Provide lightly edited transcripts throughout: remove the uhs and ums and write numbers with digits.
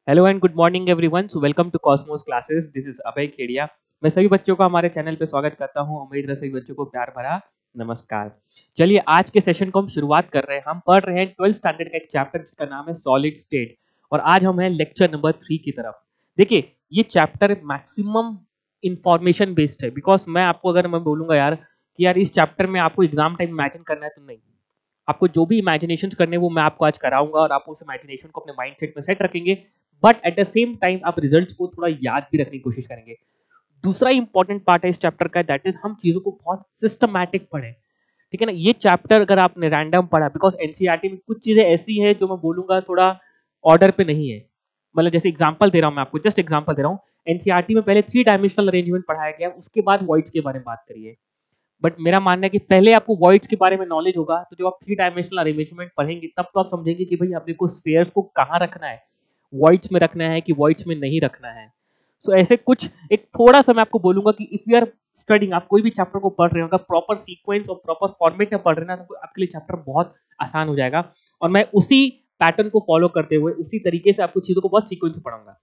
Hello and good morning everyone. So welcome to Cosmos classes. This is Abhay Khedia. मैं सभी बच्चों का हमारे चैनल पे स्वागत करता हूं। उम्मीद है सभी बच्चों को प्यार भरा नमस्कार। चलिए आज के सेशन को हम शुरुआत कर रहे हैं। हम पढ़ रहे हैं 12th स्टैंडर्ड का एक चैप्टर जिसका नाम है सॉलिड स्टेट, और आज हम हैं लेक्चर नंबर 3 की तरफ। देखिए ये चैप्टर मैक्सिमम इंफॉर्मेशन बेस्ड है, बिकॉज मैं बोलूंगा यार कि यार इस चैप्टर में आपको एग्जाम टाइम इमेजिन करना है तो नहीं, आपको जो भी इमेजिनेशन करने वो मैं आपको आज कराऊंगा और आप उस इमेजिनेशन को अपने माइंडसेट में सेट रखेंगे। But at the same time आप रिजल्ट्स को थोड़ा याद भी रखने की कोशिश करेंगे। दूसरा इंपॉर्टेंट पार्ट है इस चैप्टर का, दैट इज हम चीजों को बहुत सिस्टमैटिक पढ़ें। ठीक है ना। ये चैप्टर अगर आपने रैंडम पढ़ा, बिकॉज एनसीईआरटी में कुछ चीजें ऐसी है जो मैं बोलूंगा थोड़ा ऑर्डर पे नहीं है। मतलब जैसे एग्जांपल दे रहा हूं, मैं आपको जस्ट एग्जांपल दे रहा हूं। एनसीईआरटी में पहले 3 डायमेंशनल अरेंजमेंट पढ़ाया गया, उसके बाद वॉइड्स के बारे में बात करिए। बट मेरा मानना है कि पहले आपको वॉइड्स के बारे में नॉलेज होगा, तो जब आप 3 डायमेंशनल अरेंजमेंट पढ़ेंगे तब तो आप समझेंगे कि भाई आपने को स्फीयर्स को कहाँ रखना है, वॉइड्स में रखना है कि वॉइड्स में नहीं रखना है। सो ऐसे कुछ एक थोड़ा सा मैं आपको बोलूंगा कि इफ यू आर स्टडिंग, आप कोई भी चैप्टर को पढ़ रहे हो, अगर प्रॉपर सीक्वेंस और प्रॉपर फॉर्मेट में पढ़ रहे हैं ना, तो आपके लिए चैप्टर बहुत आसान हो जाएगा। और मैं उसी पैटर्न को फॉलो करते हुए उसी तरीके से आपको चीजों को बहुत सीक्वेंस से पढ़ाऊंगा।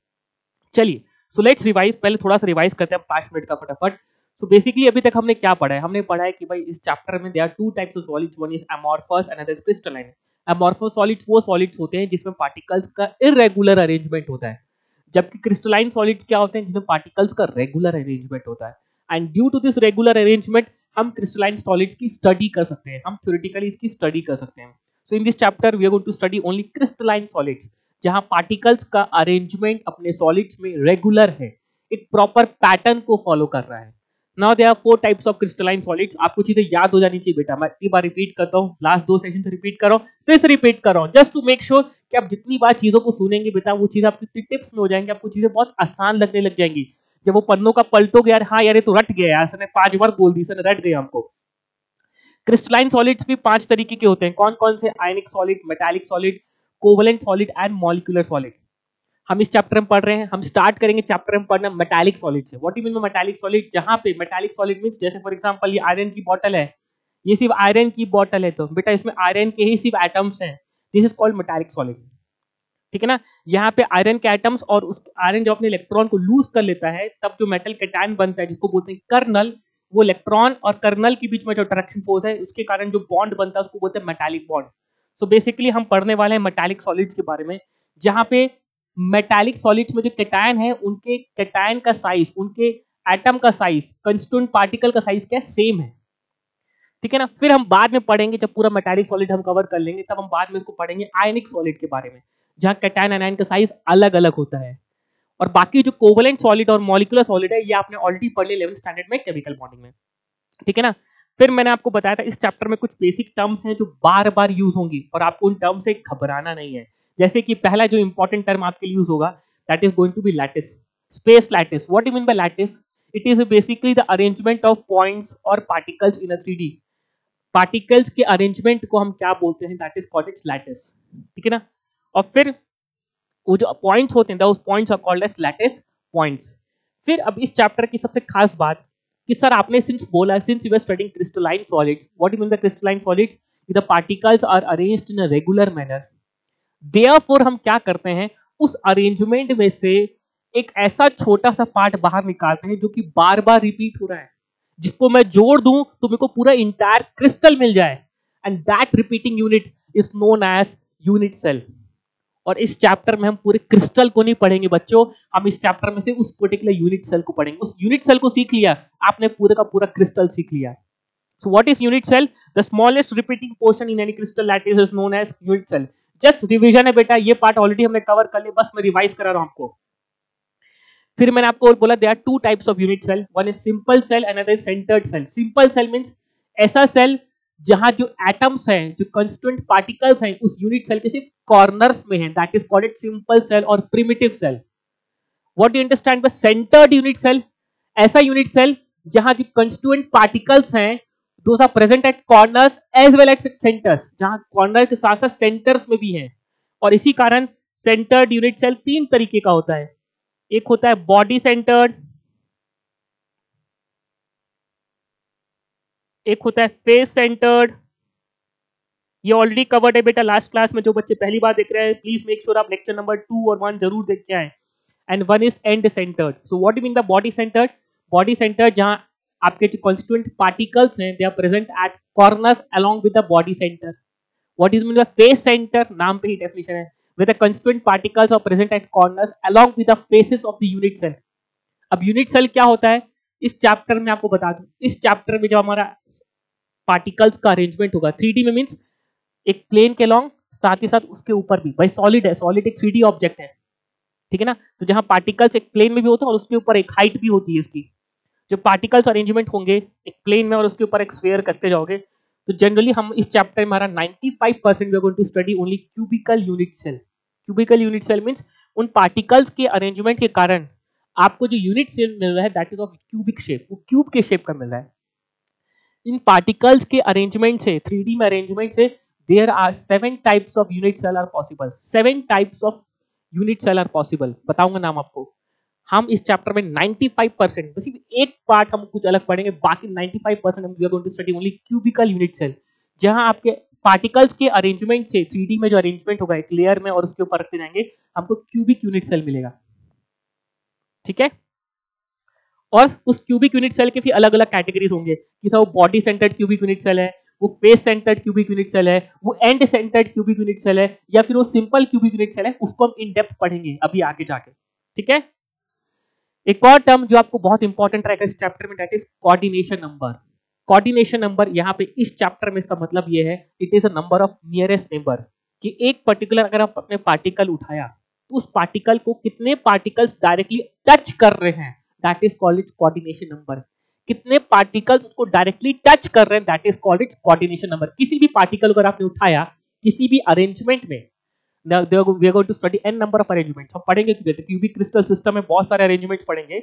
चलिए सो लेट्स रिवाइज। पहले थोड़ा सा रिवाइज करते हैं 5 मिनट का फटाफट। सो बेसिकली अभी तक हमने क्या पढ़ा है? हमने पढ़ा है कि भाई इस चैप्टर में there are 2 types of solids, one is amorphous and other is crystalline. Amorphous solids वो सॉलिड्स होते हैं जिसमें पार्टिकल्स का इररेगुलर अरेंजमेंट होता है, जबकि क्रिस्टलाइन सॉलिड्स क्या होते हैं जिसमें पार्टिकल्स का रेगुलर अरेंजमेंट होता है। And due to this regular arrangement हम क्रिस्टलाइन सॉलिड्स की स्टडी कर सकते हैं, हम थ्योरेटिकली इसकी स्टडी कर सकते हैं। So in this chapter we are going to study only crystalline solids, जहां पार्टिकल्स का अरेंजमेंट अपने सॉलिड्स में रेगुलर है, एक प्रॉपर पैटर्न को फॉलो कर रहा है। Now there are 4 types of crystalline solids. आपको चीजें याद हो जानी चाहिए बेटा। मैं एक बार रिपीट करता हूँ, लास्ट 2 सेशन से रिपीट कर रहा हूँ, फिर से रिपीट कर रहा हूँ, जस्ट टू मेक श्योर कि आप जितनी बार चीजों को सुनेंगे बेटा वो चीज आपकी टिप्स में हो जाएंगे, आपको चीजें बहुत आसान लगने लग जाएंगी। जब वो पन्नों का पलटोगे यार, हाँ यार ये तो रट गया यार, सर ने 5 बार बोल दी, सर ने रट गया हमको। क्रिस्टलाइन सॉलिड्स भी 5 तरीके के होते हैं। कौन कौन से? आयनिक solid, metallic solid, covalent solid and molecular solid. हम इस चैप्टर में पढ़ रहे हैं। हम स्टार्ट करेंगे चैप्टर में पढ़ना मेटालिक सॉलिड से। What you mean bye metallic solid? जहां पे मेटालिक सॉलिड मींस, जैसे फॉर एग्जांपल ये आयरन की बॉटल है, ये सिर्फ आयरन की बॉटल है, तो बेटा इसमें आयरन के ही सिर्फ एटम्स हैं, this is called metallic solid. ठीक है ना। यहाँ पे आयरन के एटम्स, और उस आयरन जब अपने इलेक्ट्रॉन को लूज कर लेता है तब जो मेटल कैटायन बनता है जिसको बोलते हैं कर्नल, वो इलेक्ट्रॉन और कर्नल के बीच में जो अट्रैक्शन फोर्स है उसके कारण जो बॉन्ड बनता है उसको बोलते हैं मेटालिक बॉन्ड। सो बेसिकली हम पढ़ने वाले हैं मेटालिक सॉलिड्स के बारे में, जहां पे मेटालिक सॉलिड्स में जो कैटायन है उनके कैटायन का साइज, उनके एटम का साइज, कंस्टिट्यूएंट पार्टिकल का साइज क्या सेम है। ठीक है ना। फिर हम बाद में पढ़ेंगे, जब पूरा मेटालिक सॉलिड हम कवर कर लेंगे तब हम बाद में इसको पढ़ेंगे आयनिक सॉलिड के बारे में, जहां कैटायन एनायन का साइज अलग अलग होता है। और बाकी जो कोवलेंट सॉलिड और मॉलिक्यूलर सॉलिड है ये आपने ऑलरेडी पढ़ लिया 11th स्टैंडर्ड में केमिकल बॉन्डिंग में। ठीक है ना। फिर मैंने आपको बताया था इस चैप्टर में कुछ बेसिक टर्म्स हैं जो बार बार यूज होंगी और आपको उन टर्म से घबराना नहीं है। जैसे कि पहला जो इंपॉर्टेंट टर्म आपके लिए यूज होगा, that is going to be lattice, space lattice. What you mean by lattice? It is basically the arrangement of points और particles in a 3D। Particles के अरेंजमेंट को हम क्या बोलते हैं? That is called it's lattice. ठीक है ना। और फिर वो जो पॉइंट्स होते हैं, those points are called as lattice points। फिर अब इस चैप्टर की सबसे खास बात कि सर आपने सिंस बोला, since you are studying crystalline solids, what you mean by crystalline solids? The particles are arranged in a regular manner. Therefore हम क्या करते हैं, उस अरेंजमेंट में से एक ऐसा छोटा सा पार्ट बाहर निकालते हैं जो कि बार बार रिपीट हो रहा है, जिसको मैं जोड़ दूं तो मेरे को पूरा इंटायर क्रिस्टल मिल जाए, and that repeating unit is known as unit cell. और इस चैप्टर में हम पूरे क्रिस्टल को नहीं पढ़ेंगे बच्चों, हम इस चैप्टर में से उस पर्टिकुलर यूनिट सेल को पढ़ेंगे। उस यूनिट सेल को सीख लिया आपने, पूरे का पूरा क्रिस्टल सीख लिया। So what is unit cell? The smallest repeating portion in any crystal lattice is known as unit cell. Just revision है बेटा, ये पार्ट ऑलरेडी हमने कवर कर लिया, बस मैं रिवाइज करा रहा हूं आपको। फिर मैंने आपको बोला there are 2 types of unit cell, one is simple cell and other is centred cell. Simple cell means ऐसा सेल जहां जो एटम्स हैं, जो कंस्टिट्यूएंट पार्टिकल्स हैं उस यूनिट सेल के सिर्फ कॉर्नर्स में हैं, that is called it simple cell और primitive cell. What you understand by centred unit cell? ऐसा यूनिट सेल जहां जो कंस्टिट्यूएंट पार्टिकल्स हैं those are present at corners as well as centres, जहां कॉर्नर के साथ साथ सेंटर्स में भी हैं। और इसी कारण सेंटर्ड यूनिट सेल 3 तरीके का होता है। एक होता है बॉडी सेंटर्ड, एक होता है फेस सेंटर्ड, ये ऑलरेडी कवर्ड है बेटा लास्ट क्लास में। जो बच्चे पहली बार देख रहे हैं प्लीज मेक श्योर आप लेक्चर नंबर 2 और 1 जरूर देख के आए। And one is end centred. So what do mean the body centred? Body centred जहां आपके जो कॉन्स्टिट्यूएंट पार्टिकल्स हैं they are present at corners along with the body centre. What is mean the face centre? नाम पे ही definition है। With the constituent particles are present at corners along with the faces of the unit cell. अब unit cell क्या होता है इस chapter में आपको बता दूं। इस चैप्टर में जो हमारा पार्टिकल्स का अरेंजमेंट होगा 3D में, मींस एक प्लेन के लॉन्ग साथ ही साथ उसके ऊपर भी, भाई सॉलिड है, सॉलिड एक 3D ऑब्जेक्ट है, ठीक है ना। तो जहां पार्टिकल्स एक प्लेन में भी होते हैं और उसके ऊपर एक हाइट भी होती है इसकी, जो पार्टिकल्स अरेंजमेंट होंगे एक प्लेन में और उसके ऊपर एक स्फीयर करते जाओगे। तो जनरली हम इस चैप्टर में हमारा 95% we are going to study only cubical unit cell. Cubical unit cell means उन पार्टिकल्स के अरेंजमेंट के कारण आपको जो यूनिट सेल मिल रहा है that is of cubic shape, वो क्यूब के शेप का मिल रहा है। इन पार्टिकल्स के अरेंजमेंट से 3D में अरेंजमेंट से there are 7 types of unit cell are possible. 7 types of unit cell are possible, बताऊंगा नाम आपको। हम इस चैप्टर में 95% बस एक पार्ट हम कुछ अलग पढ़ेंगे, बाकी 95% हम we are going to study only cubical unit cell, जहां आपके पार्टिकल्स के अरेंजमेंट से 3D में जो अरेंजमेंट होगा एक लेयर में और उसके ऊपर रखते जाएंगे हमको क्यूबिक यूनिट सेल मिलेगा, ठीक है। और उस क्यूबिक यूनिट सेल के फिर अलग अलग कैटेगरीज होंगे कि सर वो body centred cubic unit cell है, वो face centred cubic unit cell है, वो end centred cubic unit cell है, या फिर वो सिंपल क्यूबिक यूनिट सेल है। उसको हम इन डेप्थ पढ़ेंगे अभी आगे जाके, ठीक है। एक और टर्म जो आपको बहुत इंपॉर्टेंट रहेगा इस चैप्टर में that is coordination number. Coordination number यहाँ पे इस चैप्टर में इसका मतलब ये है it is a number of nearest neighbour, कि एक पर्टिकुलर अगर आप अपने पार्टिकल उठाया तो उस पार्टिकल को कितने पार्टिकल्स डायरेक्टली टच कर रहे हैं that is called it's coordination number. कितने पार्टिकल्स उसको डायरेक्टली टच कर रहे हैं that is called it's coordination number. किसी भी पार्टिकल को अगर आपने उठाया किसी भी अरेंजमेंट में, we are going to study n number of arrangements, हम पढ़ेंगे कि क्यूबिक क्रिस्टल सिस्टम में बहुत सारे अरेंजमेंट्स पढ़ेंगे।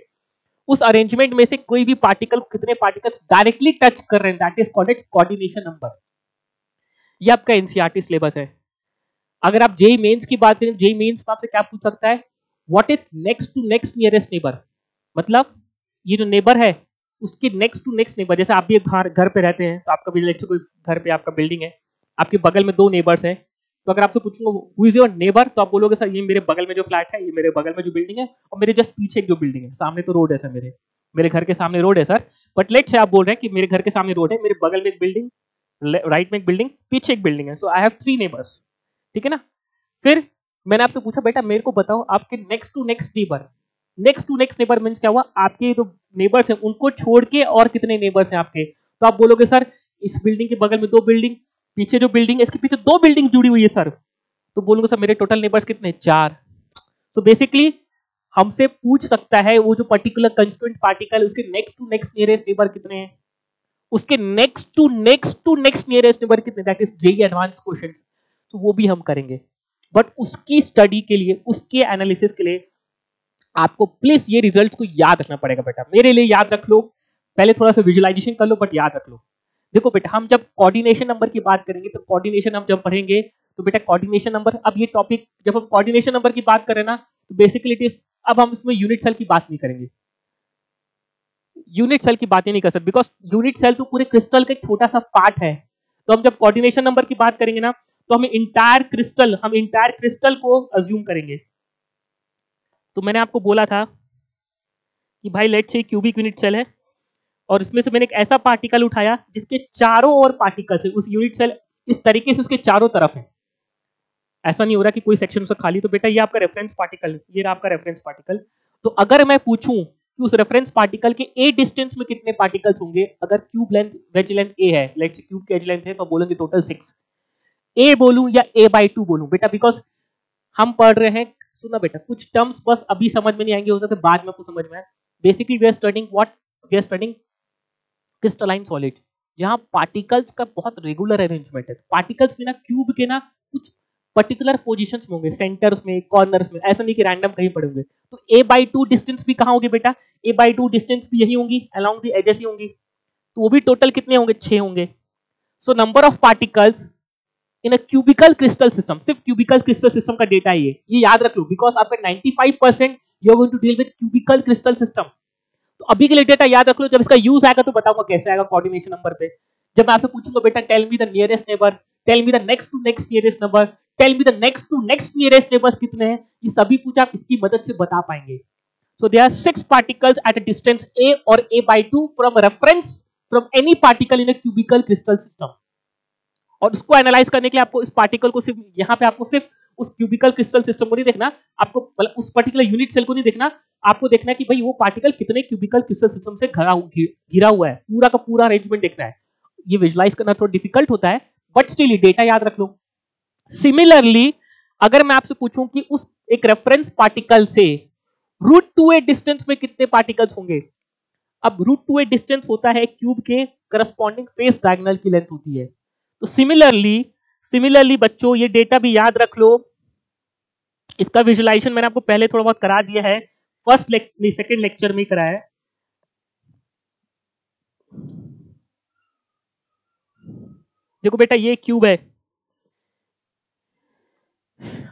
उस अरेंजमेंट में से कोई भी पार्टिकल कितने पार्टिकल्स डायरेक्टली टच कर रहे हैं that is called it's coordination number. ये आपका एनसीईआरटी सिलेबस है। अगर आप जेईई मेंस की बात करें, जेईई मेंस में आपसे क्या पूछ सकता है, what is next to next nearest neighbour, मतलब ये जो नेबर है उसके नेक्स्ट टू नेक्स्ट नेबर। जैसे आप भी घर पे रहते हैं तो आपका भी कोई घर पे आपका बिल्डिंग है, आपके बगल में 2 नेबर्स हैं, तो अगर आपसे पूछूंगा हु इज योर नेबर तो आप बोलोगे सर ये मेरे बगल में जो फ्लैट है, ये मेरे बगल में जो बिल्डिंग है, और मेरे जस्ट पीछे एक जो बिल्डिंग है, सामने तो रोड है सर, मेरे घर के सामने रोड है सर, बट लेट्स से आप बोल रहे हैं कि मेरे घर के सामने रोड है, मेरे बगल में एक बिल्डिंग, राइट में एक बिल्डिंग, पीछे एक बिल्डिंग है, सो आई हैव 3 नेबर्स, ठीक है ना। फिर मैंने आपसे पूछा बेटा मेरे को बताओ आपके next to next neighbour means क्या हुआ, आपके जो नेबर्स हैं उनको छोड़ के और कितने नेबर्स हैं आपके, तो आप बोलोगे सर इस बिल्डिंग के बगल में 2 बिल्डिंग, पीछे जो बिल्डिंग है इसके पीछे 2 बिल्डिंग जुड़ी हुई है सर, तो बोलूंगा सर मेरे टोटल नेबर्स कितने, 4। तो बेसिकली हमसे पूछ सकता है वो जो पर्टिकुलर कंस्टिट्यूएंट पार्टिकल उसके next to next nearest neighbour कितने हैं, उसके next to next nearest neighbour कितने, that is JEE advance question, तो वो भी हम करेंगे। बट उसकी स्टडी के लिए, उसके एनालिसिस के लिए आपको प्लीज ये रिजल्ट को याद रखना पड़ेगा बेटा, मेरे लिए याद रख लो, पहले थोड़ा सा विजुअलाइजेशन कर लो बट याद रख लो। देखो बेटा हम जब कोऑर्डिनेशन नंबर की बात करेंगे तो कोऑर्डिनेशन हम जब पढ़ेंगे तो बेटा कोऑर्डिनेशन नंबर, अब ये टॉपिक जब हम कोऑर्डिनेशन नंबर की बात करें ना तो बेसिकली इट इज, अब हम इसमें यूनिट सेल की बात नहीं करेंगे, यूनिट सेल की बात ही नहीं कर सकते बिकॉज यूनिट सेल तो पूरे क्रिस्टल का एक छोटा सा पार्ट है। तो हम जब कोऑर्डिनेशन नंबर की बात करेंगे ना तो हम इंटायर क्रिस्टल को अज्यूम करेंगे। तो मैंने आपको बोला था कि भाई let's say cubic unit cell है और इसमें से मैंने एक ऐसा पार्टिकल उठाया जिसके चारों ओर पार्टिकल्स है, उस यूनिट सेल इस तरीके से उसके चारों तरफ है, ऐसा नहीं हो रहा कि कोई सेक्शन उसका खाली। तो बेटा ये आपका रेफरेंस पार्टिकल, ये रहा आपका रेफरेंस पार्टिकल। तो अगर मैं पूछूं कि उस रेफरेंस पार्टिकल के ए डिस्टेंस में कितने पार्टिकल्स होंगे, अगर क्यूब लेंथ वेज लेंथ ए है, लेट्स से क्यूब की एज लेंथ है तो बोलेंगे टोटल 6, ए बोलूं या a/2 बोलूं बेटा, बिकॉज हम पढ़ रहे हैं, सुना बेटा कुछ टर्म्स बस अभी समझ में नहीं आएंगे, हो सकता है बाद में आपको समझ में आए। Basically we are studying what, we are studying crystalline solid, जहां पार्टिकल्स का बहुत रेगुलर अरेंजमेंट है। पार्टिकल्स में ना क्यूब के ना कुछ पर्टिकुलर पोजीशंस में होंगे, सेंटर्स में, कॉर्नर्स में, ऐसा नहीं कि रैंडम कहीं पड़े होंगे। तो a/2 डिस्टेंस भी कहां होगी बेटा, a/2 डिस्टेंस भी यही होंगी, अलोंग द एजेस ही होंगी, तो वो भी टोटल कितने होंगे, 6 होंगे। So number of particles in a cubical crystal system, सिर्फ क्यूबिकल क्रिस्टल सिस्टम का डेटा है ये याद रख लो, बिकॉज आपका 95% you are going to deal with cubical crystal system. तो अभी के लिए डेटा याद रख लो, जब इसका यूज आएगा तो बताऊंगा कैसे आएगा कोऑर्डिनेशन नंबर पे। जब मैं आपसे पूछूंगा बेटा tell me the nearest neighbour, tell me the next to next nearest number, tell me the next to next nearest neighbours कितने हैं, ये सभी कुछ आप इसकी मदद से बता पाएंगे। So there are 6 particles at a distance a और a/2 from reference from any particle in a cubical crystal system. और उसको एनालाइज करने के लिए आपको इस पार्टिकल को सिर्फ यहाँ पे आपको सिर्फ उस क्यूबिकल क्रिस्टल सिस्टम को नहीं देखना, आपको मतलब उस पर्टिकुलर यूनिट सेल को नहीं देखना, आपको देखना है कि भाई वो पार्टिकल कितने क्यूबिकल क्रिस्टल सिस्टम से घिरा हुआ है, पूरा का पूरा अरेंजमेंट देखना है। ये विजुलाइज करना थोड़ा डिफिकल्ट होता है, बट स्टिल डेटा याद रख लो। सिमिलरली अगर मैं आपसे पूछूं कि उस एक रेफरेंस पार्टिकल से √2a डिस्टेंस में कितने पार्टिकल्स होंगे, अब √2a डिस्टेंस होता है क्यूब के करस्पॉन्डिंग फेस डायगोनल की लेंथ होती है। तो सिमिलरली बच्चों ये डेटा भी याद रख लो। इसका विजुअलाइजेशन मैंने आपको पहले थोड़ा बहुत करा दिया है, सेकंड लेक्चर में कराया है। देखो बेटा ये क्यूब है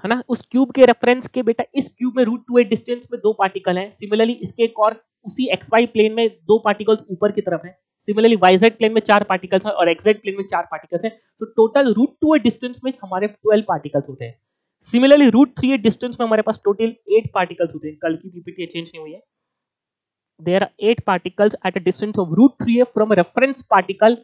ना, उस क्यूब के रेफरेंस के बेटा इस क्यूब में √2a डिस्टेंस में 2 पार्टिकल हैं। सिमिलरली इसके एक और उसी xy प्लेन में 2 पार्टिकल्स ऊपर की तरफ हैं। सिमिलरली yz प्लेन में 4 पार्टिकल्स हैं और xz प्लेन में 4 पार्टिकल्स हैं। तो टोटल √2a डिस्टेंस में हमारे 12 पार्टिकल्स होते हैं। सिमिलरली √3a डिस्टेंस में हमारे पास टोटल 8 पार्टिकल्स होते हैं। कल की पीपीटी चेंज नहीं हुई है। There are 8 particles at a distance of √3a from reference particle,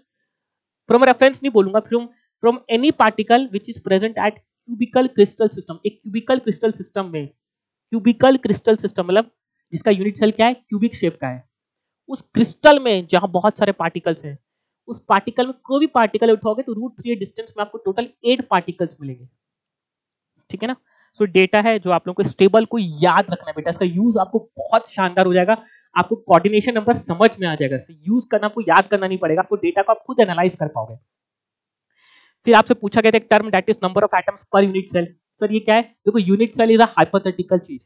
from reference नहीं बोलूंगा, from any particle which is present at cubical crystal system. एक क्यूबिकल क्रिस्टल सिस्टम में, क्यूबिकल क्रिस्टल सिस्टम मतलब जिसका unit cell क्या है, cubic shape का है, उस क्रिस्टल में जहां बहुत सारे पार्टिकल्स हैं, उस पार्टिकल में कोई भी पार्टिकल उठाओगे तो √3 डिस्टेंस में आपको टोटल 8 पार्टिकल्स मिलेंगे। ठीक है ना। सो डेटा है जो आप लोगों को स्टेबल को याद रखना है बेटा, इसका यूज आपको बहुत शानदार हो जाएगा, आपको कोऑर्डिनेशन नंबर समझ में आ जाएगा, यूज करना आपको याद करना नहीं पड़ेगा, आपको डेटा को आप खुद एनालाइज कर पाओगे। फिर आपसे पूछा गया था एक term that is number of atoms per unit cell. Sir ये क्या है, देखो unit cell is a hypothetical चीज,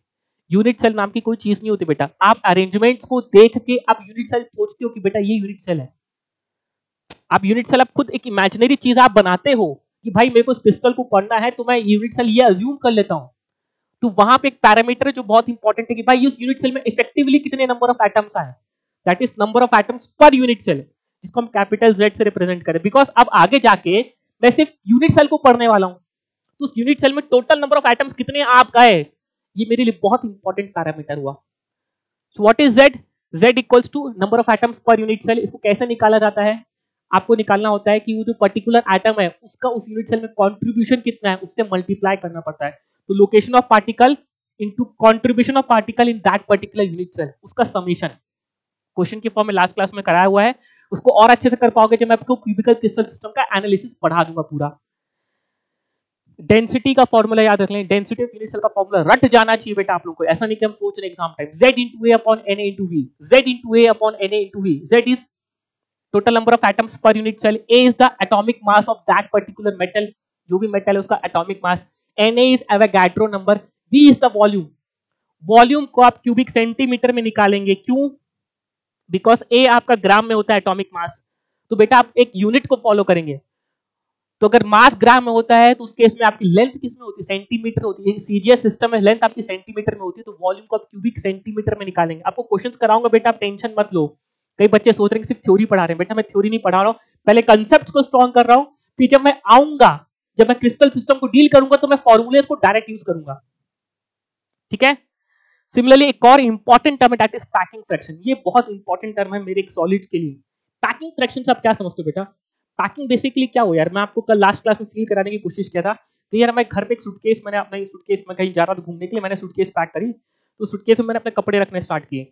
यूनिट सेल नाम की कोई चीज नहीं होती बेटा। आप अरेंजमेंट्स को देख के आप यूनिट सेल सोचते हो कि बेटा ये यूनिट सेल है, आप यूनिट सेल आप खुद एक इमेजिनरी चीज आप बनाते हो कि भाई मेरे को इस क्रिस्टल को पढ़ना है तो मैं यूनिट सेल ये अज्यूम कर लेता हूं। तो वहां पे एक पैरामीटर है जो बहुत इंपॉर्टेंट है कि भाई इस यूनिट सेल में इफेक्टिवली कितने नंबर ऑफ एटम्स आए, that is number of atoms per unit cell, जिसको हम कैपिटल Z से रिप्रेजेंट करें। बिकॉज अब आगे जाके मैं सिर्फ यूनिट सेल को पढ़ने वाला हूं, तो उस यूनिट सेल में टोटल नंबर ऑफ एटम्स कितने आप गए, ये मेरे लिए बहुत इंपॉर्टेंट पैरामीटर हुआ। So what is Z? Z equals to number of atoms per unit cell. इसको कैसे निकाला जाता है, आपको निकालना होता है कि वो जो पर्टिकुलर एटम है उसका उस यूनिट सेल में कंट्रीब्यूशन कितना है, उससे मल्टीप्लाई करना पड़ता है। तो location of particle into contribution of particle in that particular unit cell, उसका समीशन क्वेश्चन की फॉर्म में लास्ट क्लास में कराया हुआ है। उसको और अच्छे से कर पाओगे जब मैं आपको क्यूबिकल क्रिस्टल सिस्टम का एनालिसिस पढ़ा दूंगा पूरा। डेंसिटी का फॉर्मूला याद रख लें, डेंसिटी ऑफ यूनिट सेल का फॉर्मूला रट जाना चाहिए बेटा आप लोगों को, ऐसा नहीं कि हम सोच रहे exam time. Z into A upon Na into V, Z into A upon Na into V। Z is total number of atoms per unit cell, A is the atomic mass of that particular metal, जो भी metal है उसका atomic mass, Na is Avogadro number, V is the volume। Volume को आप cubic centimetre में निकालेंगे, क्यों? Because A आपका ग्राम में होता है एटॉमिक मास, तो बेटा आप एक यूनिट को फॉलो करेंगे। तो अगर मास ग्राम में होता है तो उस केस में आपकी लेंथ किस में होती है, सेंटीमीटर होती है। सीजीएस सिस्टम में लेंथ आपकी सेंटीमीटर में होती है, तो वॉल्यूम को आप क्यूबिक सेंटीमीटर में निकालेंगे। आपको क्वेश्चंस कराऊंगा बेटा, आप टेंशन मत लो। कई बच्चे सोच रहे हैं कि सिर्फ थ्योरी पढ़ा रहे हैं, बेटा मैं थ्योरी नहीं पढ़ा रहा हूँ, पहले कंसेप्ट को स्ट्रॉन्ग कर रहा हूँ, फिर जब मैं आऊंगा, जब मैं क्रिस्टल सिस्टम को डील करूंगा तो मैं फॉर्मूलेस को डायरेक्ट यूज करूंगा। ठीक है। सिमिलरली एक और इंपॉर्टेंट टर्म है दैट इज पैकिंग फ्रैक्शन। ये बहुत इंपॉर्टेंट टर्म है मेरे एक सॉलिड्स के लिए। पैकिंग फ्रैक्शन से आप क्या समझते हो बेटा? पैकिंग बेसिकली क्या हो यार, मैं आपको कल लास्ट क्लास में क्लियर कराने की कोशिश किया था कि यार मैं घर पे एक सूटकेस, मैंने अपना सूटकेस में कहीं जा रहा था घूमने के लिए, मैंने सूटकेस पैक करी, तो सूटकेस में मैंने अपने कपड़े रखने स्टार्ट किए।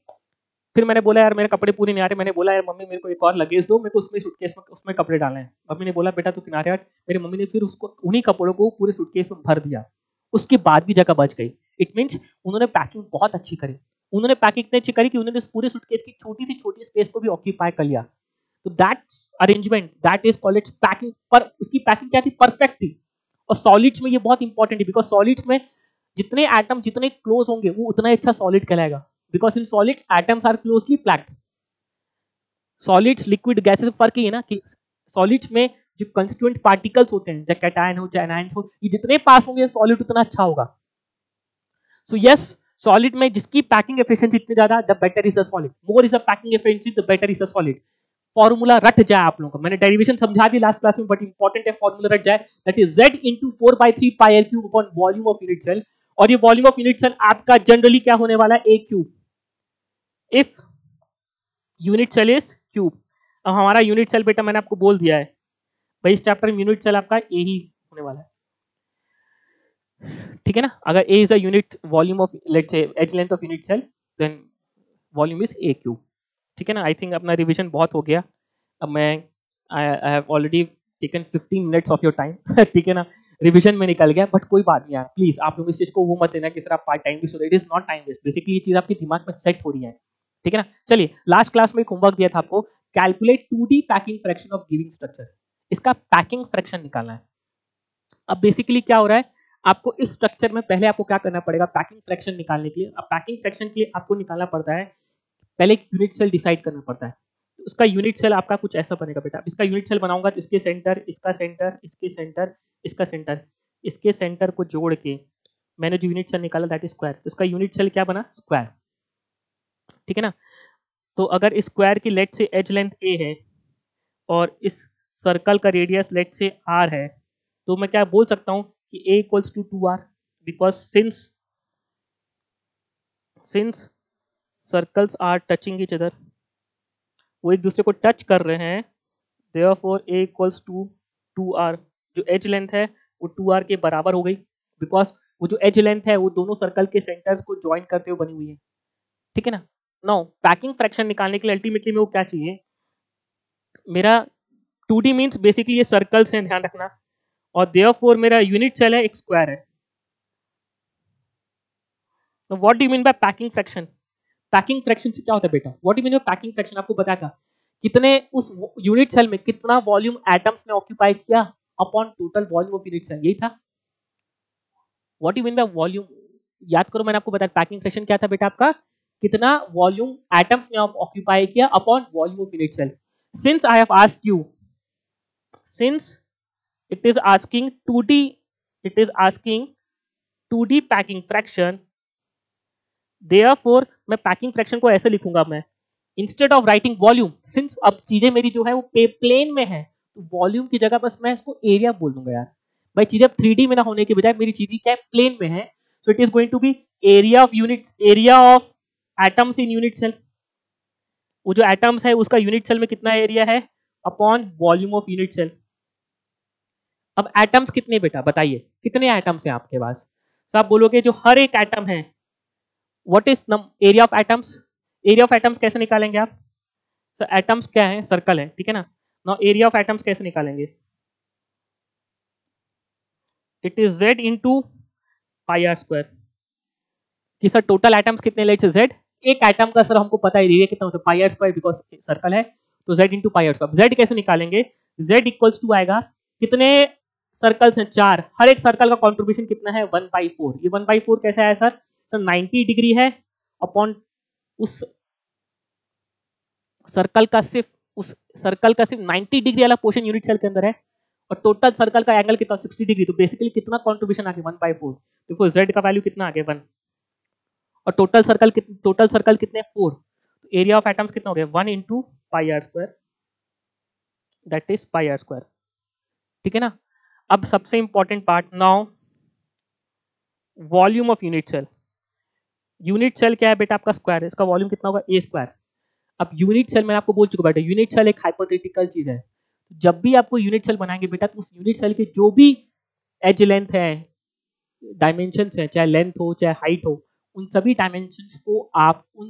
फिर मैंने बोला यार मेरे कपड़े पूरे नहीं आ रहे, मैंने बोला यार मम्मी मेरे को एक और लगेज दो, मेरे को उसमें सूटकेस में उसमें कपड़े डालने हैं। मम्मी ने बोला बेटा तू किनारे हट। मेरी मम्मी ने फिर उसको उन्हीं कपड़ों को पूरे सूटकेस में भर दिया, उसके बाद भी जगह बच गई। इट मीन्स उन्होंने पैकिंग बहुत अच्छी करी, उन्होंने पैकिंग इतनी अच्छी करी कि उन्होंने इस पूरे सूटकेस की छोटी से छोटी स्पेस को भी ऑक्यूपाई कर लिया। तो that arrangement that is called it's packing. पर उसकी पैकिंग क्या थी? परफेक्ट थी। और सॉलिड्स में ये बहुत इंपॉर्टेंट है, बिकॉज सॉलिड्स में जितने एटम जितने क्लोज होंगे वो उतना अच्छा सॉलिड कहलाएगा, because in solids atoms are closely packed. Solids liquid gases फर्क ही है ना कि सॉलिड्स में जो कंस्टिट्यूएंट पार्टिकल्स होते हैं, चाहे कैटायन हो चाहे एनायंस हो, ये जितने पास होंगे सॉलिड उतना अच्छा होगा। सो यस, सॉलिड में जिसकी पैकिंग एफिशिएंसी इतनी ज्यादा, the better is the solid. More is the packing efficiency the better is the solid. Formula रट जाए आप लोगों को, मैंने डेरिवेशन समझा दी लास्ट क्लास में, बट इंपॉर्टेंट है फॉर्मूला रट जाए, that is z into 4/3 pi l cube upon volume of unit cell. और ये वॉल्यूम ऑफ यूनिट सेल आपका जनरली क्या होने वाला है, a cube, if unit cell is cube. अब हमारा यूनिट सेल बेटा मैंने आपको बोल दिया है भाई, इस चैप्टर में यूनिट सेल आपका a ही होने वाला है, ठीक है ना। अगर a is a unit volume of, let's say edge length of unit cell, then volume is a cube, ठीक है ना। आई थिंक अपना रिवीजन बहुत हो गया, अब मैं I have already taken 15 minutes of your time ठीक है ना, रिवीजन में निकल गया, बट कोई बात नहीं यार, प्लीज आप लोग इस चीज को वो मत लेना कि सर आप पार्ट टाइम वेस्ट हो रहा है, it is not time waste, basically ये चीज आपके दिमाग में सेट हो रही है, ठीक है ना। चलिए, लास्ट क्लास में एक होमवर्क दिया था आपको, calculate 2D packing fraction of giving structure, इसका पैकिंग फ्रैक्शन निकालना है। अब बेसिकली क्या हो रहा है, आपको इस स्ट्रक्चर में पहले आपको क्या करना पड़ेगा, पैकिंग फ्रैक्शन निकालने के लिए। अब पैकिंग फ्रैक्शन के लिए आपको निकालना पड़ता है, पहले एक यूनिट सेल डिसाइड करना पड़ता है, उसका यूनिट सेल आपका कुछ ऐसा बनेगा बेटा। इसका यूनिट सेल बनाऊंगा तो इसके सेंटर, इसका सेंटर, इसके सेंटर, इसका सेंटर, इसके सेंटर को जोड़ के मैंने जो यूनिट सेल निकाला दैट इज स्क्वायर, तो इसका यूनिट सेल क्या बना, स्क्वायर, ठीक है ना। तो अगर स्क्वायर की लेट से एज लेंथ a है और इस सर्कल का रेडियस लेट से r है, तो मैं क्या बोल सकता हूं कि a equals to 2r, because since circles are touching each other, वो एक दूसरे को टच कर रहे हैं, therefore a equals to 2r, जो एज लेंथ है वो 2r के बराबर हो गई, बिकॉज वो जो एज लेंथ है वो दोनों सर्कल के सेंटर्स को ज्वाइन करते हुए बनी हुई है, ठीक है ना। नाउ पैकिंग फ्रैक्शन निकालने के लिए अल्टीमेटली में वो क्या चाहिए, मेरा 2D मींस बेसिकली ये सर्कल्स हैं, ध्यान रखना, और देयरफॉर मेरा यूनिट सेल है एक स्क्वायर है। तो what do you mean by packing fraction, packing fraction से क्या होता है बेटा, what do you mean by packing fraction, आपको बताया था कितने उस यूनिट सेल में कितना वॉल्यूम एटम्स ने ऑक्यूपाई किया upon total volume of unit cell, यही था। What do you mean by volume, याद करो मैंने आपको बताया पैकिंग फ्रैक्शन क्या था बेटा आपका, कितना वॉल्यूम एटम्स ने ऑक्यूपाई किया upon volume of unit cell. Since I have asked you, since it is asking 2D, it is asking 2D packing fraction, therefore मैं पैकिंग फ्रैक्शन को ऐसे लिखूंगा, मैं instead of writing volume, since अब चीजें मेरी जो है वो प्लेन में है, तो वॉल्यूम की जगह बस मैं इसको एरिया बोल दूंगा यार, भाई चीजें 3D में ना होने के बजाय मेरी चीजें क्या है, प्लेन में है, so it is going to be area of units, area of atoms in unit cell, वो जो एटम्स है उसका यूनिट सेल में कितना एरिया है upon volume of unit cell. अब एटम्स कितने बेटा बताइए, कितने एटम्स हैं आपके पास, तो आप बोलोगे जो हर एक एटम है, what is area of atoms, area of atoms कैसे निकालेंगे आप, सर एटम्स क्या है, सर्कल है, ठीक है ना। नाउ एरिया ऑफ एटम्स कैसे निकालेंगे, it is z into pi r square, कि सर टोटल एटम्स कितने, लेट्स से z, एक एटम का सर हमको पता है एरिया कितना होता है, pi r square, because circle है, तो z into pi r square. z कैसे निकालेंगे, z इक्वल्स टू आएगा, कितने सर्कल्स हैं, 4, हर एक सर्कल का कंट्रीब्यूशन कितना है 1/4, ये 1/4 कैसे आया सर, 90 डिग्री है अपॉन उस सर्कल का सिर्फ 90 डिग्री वाला पोर्शन यूनिट सेल के अंदर है, और टोटल सर्कल का एंगल कितना 60 डिग्री, तो बेसिकली कितना कंट्रीब्यूशन आ गया 1/4, देखो z का वैल्यू कितना आ गया 1, और टोटल सर्कल कितने 4, तो एरिया ऑफ एटम्स कितना हो गया 1 into pi r square, that is pi r square, ठीक है ना। अब सबसे important part, now volume of unit cell, unit cell क्या है बेटा आपका स्क्वायर है, इसका वॉल्यूम कितना होगा a स्क्वायर। अब यूनिट सेल मैं आपको बोल चुका बेटा, यूनिट सेल एक हाइपोथेटिकल चीज है, जब भी आपको यूनिट सेल बनाएंगे बेटा, तो उस यूनिट सेल के जो भी एज लेंथ है, डायमेंशंस है, चाहे लेंथ हो चाहे हाइट हो, उन सभी डायमेंशंस को आप उन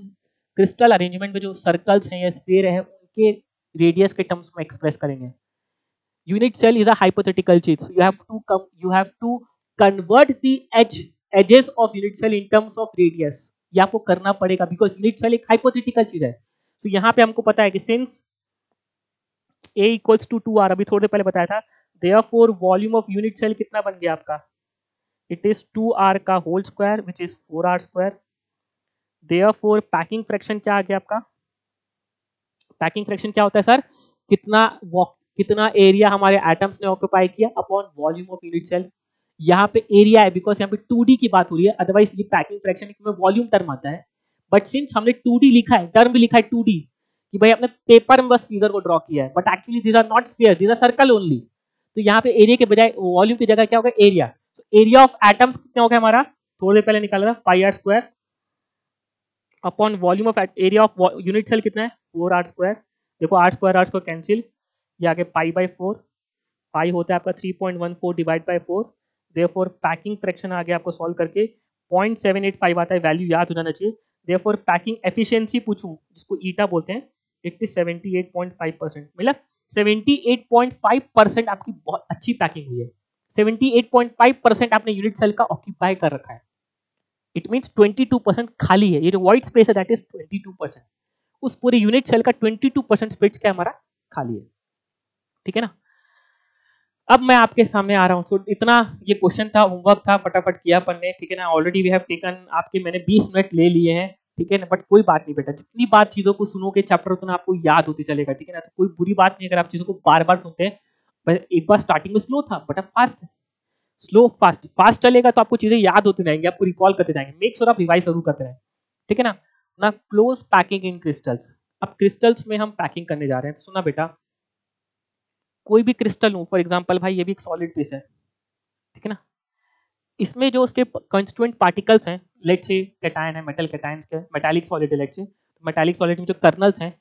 क्रिस्टल अरेंजमेंट में जो सर्कल्स हैं या स्फीयर है उनके रेडियस के टर्म्स में एक्सप्रेस करेंगे। Unit cell is a hypothetical चीज, you have to convert the edges of unit cell in terms of radius, ये आपको करना पड़ेगा, बिकॉज यूनिट सेल एक हाइपोथेटिकल चीज है। तो यहाँ पे हमको पता है कि since a equals to 2r, अभी थोड़ी देर पहले बताया था, therefore volume of unit cell कितना बन गया आपका, इट इज 2r का whole square which is 4r square, therefore packing fraction क्या आ गया आपका, पैकिंग फ्रैक्शन क्या होता है सर, कितना एरिया हमारे एटम्स ने ऑक्यूपाई किया upon volume of unit cell. यहाँ पे एरिया है बिकॉज यहाँ पे 2D की बात हो रही है, अदरवाइज ये पैकिंग फ्रैक्शन में वॉल्यूम टर्म आता है, बट सिंस हमने 2D लिखा है, टर्म भी लिखा है 2D, कि भाई आपने पेपर में बस फिगर को ड्रॉ किया है, but actually these are not sphere, these are circle only. तो यहाँ पे एरिया के बजाय वॉल्यूम की जगह क्या होगा, एरिया। एरिया ऑफ एटम्स कितना हो गया हमारा, थोड़ी देर पहले निकाला था, pi r square upon volume of area of unit cell कितना है, 4r स्क्वायर। देखो r स्क्वायर कैंसिल, ये आगे पाई बाई 4, पाई होता है आपका 3.14 divide by 4। Therefore packing fraction आ गया आपको सॉल्व करके 0.785 आता है, वैल्यू याद हो जाना चाहिए। देयरफॉर पैकिंग एफिशिएंसी पूछूं जिसको ईटा बोलते हैं, इट इज 78.5%। मतलब 78.5% आपकी बहुत अच्छी पैकिंग हुई है। 78.5% आपने यूनिट सेल का ऑक्यूपाई कर रखा है। इट मीन्स 22% खाली है, ये जो व्हाइट स्पेस है दैट इज 22%। उस पूरे यूनिट सेल का 22% स्पेस क्या हमारा खाली है, ठीक है ना। अब मैं आपके सामने आ रहा हूँ, सो इतना ये क्वेश्चन था, होमवर्क था, फटाफट किया अपन ने, ठीक है ना। ऑलरेडी वी हैव टेकन आपके, मैंने 20 मिनट ले लिए हैं, ठीक है ना। बट कोई बात नहीं बेटा, जितनी बार चीजों को सुनोगे चैप्टर उतना आपको याद होती चलेगा, ठीक है ना। तो कोई बुरी बात नहीं अगर आप चीजों को बार बार सुनते हैं। एक बार स्टार्टिंग में स्लो था, बट अब फास्ट है, स्लो फास्ट, फास्ट चलेगा तो आपको चीजें याद होती रहेंगी, आपको रिकॉल करते जाएंगे। मेक श्योर आप रिवाइज जरूर करते रहें, ठीक है ना। ना क्लोज पैकिंग इन क्रिस्टल्स, अब क्रिस्टल्स में हम पैकिंग करने जा रहे हैं। तो सुना बेटा, कोई भी क्रिस्टल हो, फॉर एग्जांपल भाई ये भी एक सॉलिड पीस है, ठीक है ना। इसमें जो उसके कॉन्स्टिट्यूएंट पार्टिकल्स हैं, लेट्स से कैटायन है, मेटल कैटायंस के, मेटालिक सॉलिड है लेट्स से, मेटालिक सॉलिड में जो कर्नल्स हैं,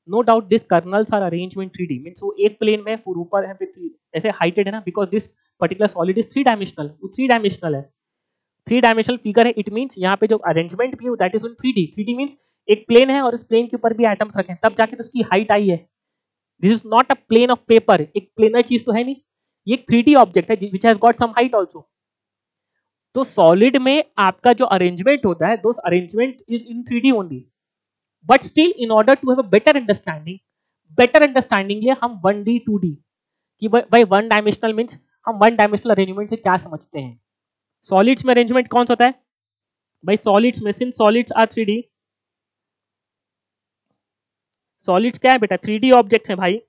no doubt this kernels are arranged in 3D, means वो एक प्लेन में फिर ऊपर है, फिर ऐसे हाइटेड है ना, because this particular solid is 3 dimensional, वो 3 डायमेंशनल है, 3 डायमेंशनल फिगर है। इट मींस यहाँ पे जो अरेंजमेंट भी है that is in 3D। 3D means एक प्लेन है और इस प्लेन के ऊपर भी एटम्स रखे हैं, तब जाके तो उसकी हाइट आई है। This is not a plane of paper, एक प्लेनर चीज तो है नहीं, ये एक 3D ऑब्जेक्ट है which has got some height also. तो सॉलिड में आपका जो अरेंजमेंट होता है, those arrangement is in 3D only, but still in order to have a better understanding लिए हम 1D 2D कि भाई 1 डायमेंशनल मींस हम 1 डायमेंशनल अरेंजमेंट से क्या समझते हैं। सॉलिड्स में अरेंजमेंट कौन सा होता है भाई, सॉलिड्स में, since solids are 3D, solids क्या है बेटा, 3D ऑब्जेक्ट्स हैं भाई।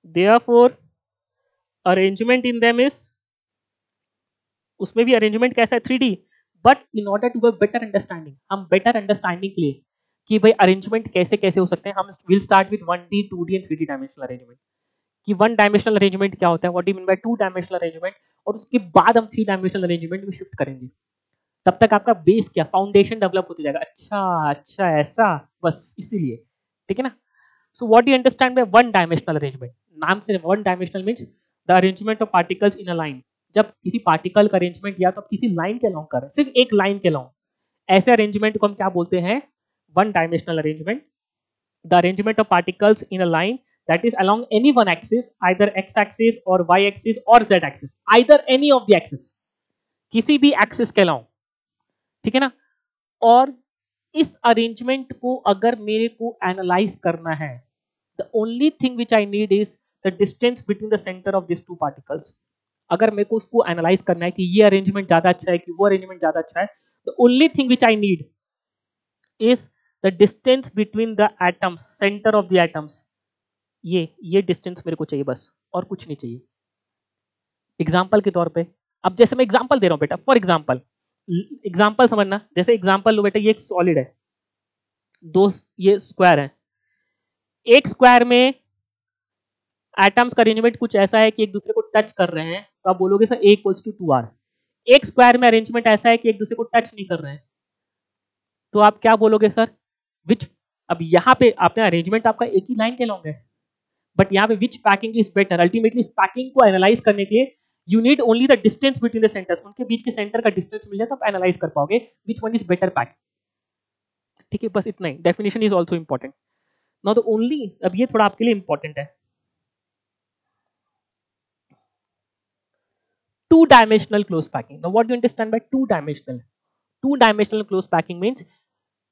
Therefore arrangement in them is, उसमें भी अरेंजमेंट कैसा है, 3D। But in order to have better understanding, हम बेटर अंडरस्टैंडिंग के लिए कि भाई अरेंजमेंट कैसे कैसे हो सकते हैं, हम will start with 1D 2D and 3D dimensional arrangement. कि 1 डायमेंशनल अरेंजमेंट क्या होता है, what do you mean bye 2 dimensional arrangement, और उसके बाद हम 3 डायमेंशनल अरेंजमेंट में शिफ्ट करेंगे। तब तक आपका बेस क्या, फाउंडेशन डेवलप होते जाएगा। अच्छा अच्छा ऐसा, बस इसीलिए, ठीक है ना। So what you understand bye 1 dimensional arrangement, नाम से 1 dimensional means the arrangement of particles in a line. जब किसी पार्टिकल का अरेंजमेंट या तो आप किसी लाइन के अलोंग कर रहे हैं, सिर्फ एक लाइन के अलोंग, ऐसे अरेंजमेंट को हम क्या बोलते हैं, 1 dimensional arrangement. The arrangement of particles in a line that is along any one axis, either x axis or y axis or z axis, either any of the axis, किसी भी axis के along, ठीक है ना। और इस arrangement को अगर मेरे को एनालाइज करना है, the only thing which I need is the distance between the centre of this 2 particles. अगर मेरे को उसको एनालाइज करना है कि ये अरेंजमेंट ज्यादा अच्छा है कि वो अरेंजमेंट ज्यादा अच्छा है, the only thing which I need is the distance between the atoms, centre of the atoms. ये डिस्टेंस मेरे को चाहिए बस, और कुछ नहीं चाहिए। एग्जाम्पल के तौर पे, अब जैसे मैं एग्जाम्पल दे रहा हूं बेटा, फॉर एग्जाम्पल, एग्जाम्पल समझना, जैसे एग्जाम्पल लो बेटा, ये एक सॉलिड है, 2 ये स्क्वायर है, एक स्क्वायर में एटम्स का अरेंजमेंट कुछ ऐसा है कि एक दूसरे को टच कर रहे हैं, तो आप बोलोगे सर A = 2R। एक स्क्वायर में अरेंजमेंट ऐसा है कि एक दूसरे को टच नहीं कर रहे हैं, तो आप क्या बोलोगे सर, विच, अब यहाँ पे आपने अरेंजमेंट आपका एक ही लाइन के लॉन्ग है, बट यहाँ पे विच पैकिंग इज बेटर। अल्टीमेटली इस पैकिंग को एनालाइज करने के लिए you need only the distance between the centres, उनके बीच के सेंटर का डिस्टेंस मिल जाए तो आप एनालाइज कर पाओगे which one is better packing, ठीक है। बस इतना ही, definition is also important. Now the only, अब ये थोड़ा आपके लिए इंपॉर्टेंट है, 2-dimensional close packing. Now what do you understand by 2-dimensional? 2-dimensional close packing means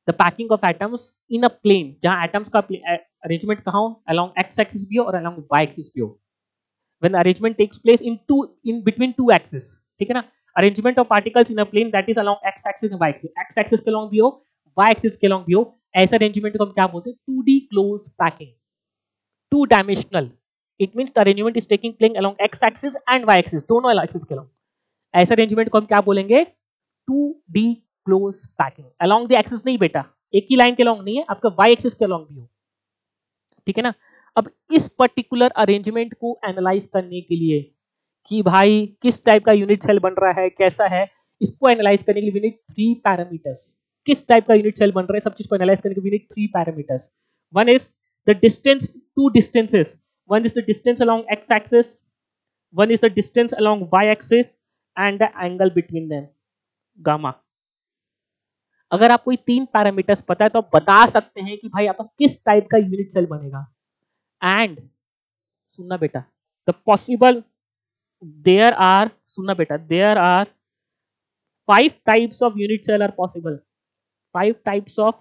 the packing of atoms in a plane, जहां atoms का arrangement कहाँ हो, along x-axis भी हो और along y-axis भी हो। When the arrangement takes place in between 2 axes, ठीक है ना। Arrangement of particles in a plane that is along x-axis and y-axis, x-axis के along भी हो, y-axis के along भी हो, ऐसे arrangement को हम क्या बोलते हैं, 2D close packing, 2-dimensional। It means the arrangement is taking place along x-axis and y-axis, दोनों axis के along। ऐसे अरेंजमेंट को हम क्या बोलेंगे, 2D close packing. along the axis नहीं बेटा, एक ही लाइन के लॉन्ग नहीं है, आपका वाई एक्सिस के लॉन्ग भी हो, ठीक है ना। अब इस पर्टिकुलर अरेंजमेंट को एनालाइज करने के लिए कि भाई किस टाइप का यूनिट सेल बन रहा है, कैसा है, इसको एनालाइज करने के लिए वी नीड 3 पैरामीटर्स। किस टाइप का यूनिट सेल बन रहा है, सब चीज को एनालाइज करने के लिए we need 3 parameters. One is the distance, two distances, one is the distance along x axis, one is the distance along y axis and the angle between them, gamma. अगर आपको ये 3 पैरामीटर्स पता है तो आप बता सकते हैं कि भाई आपका किस टाइप का यूनिट सेल बनेगा। एंड सुनना बेटा, द पॉसिबल there are, सुनना बेटा, there are 5 types of unit cell are possible, 5 types of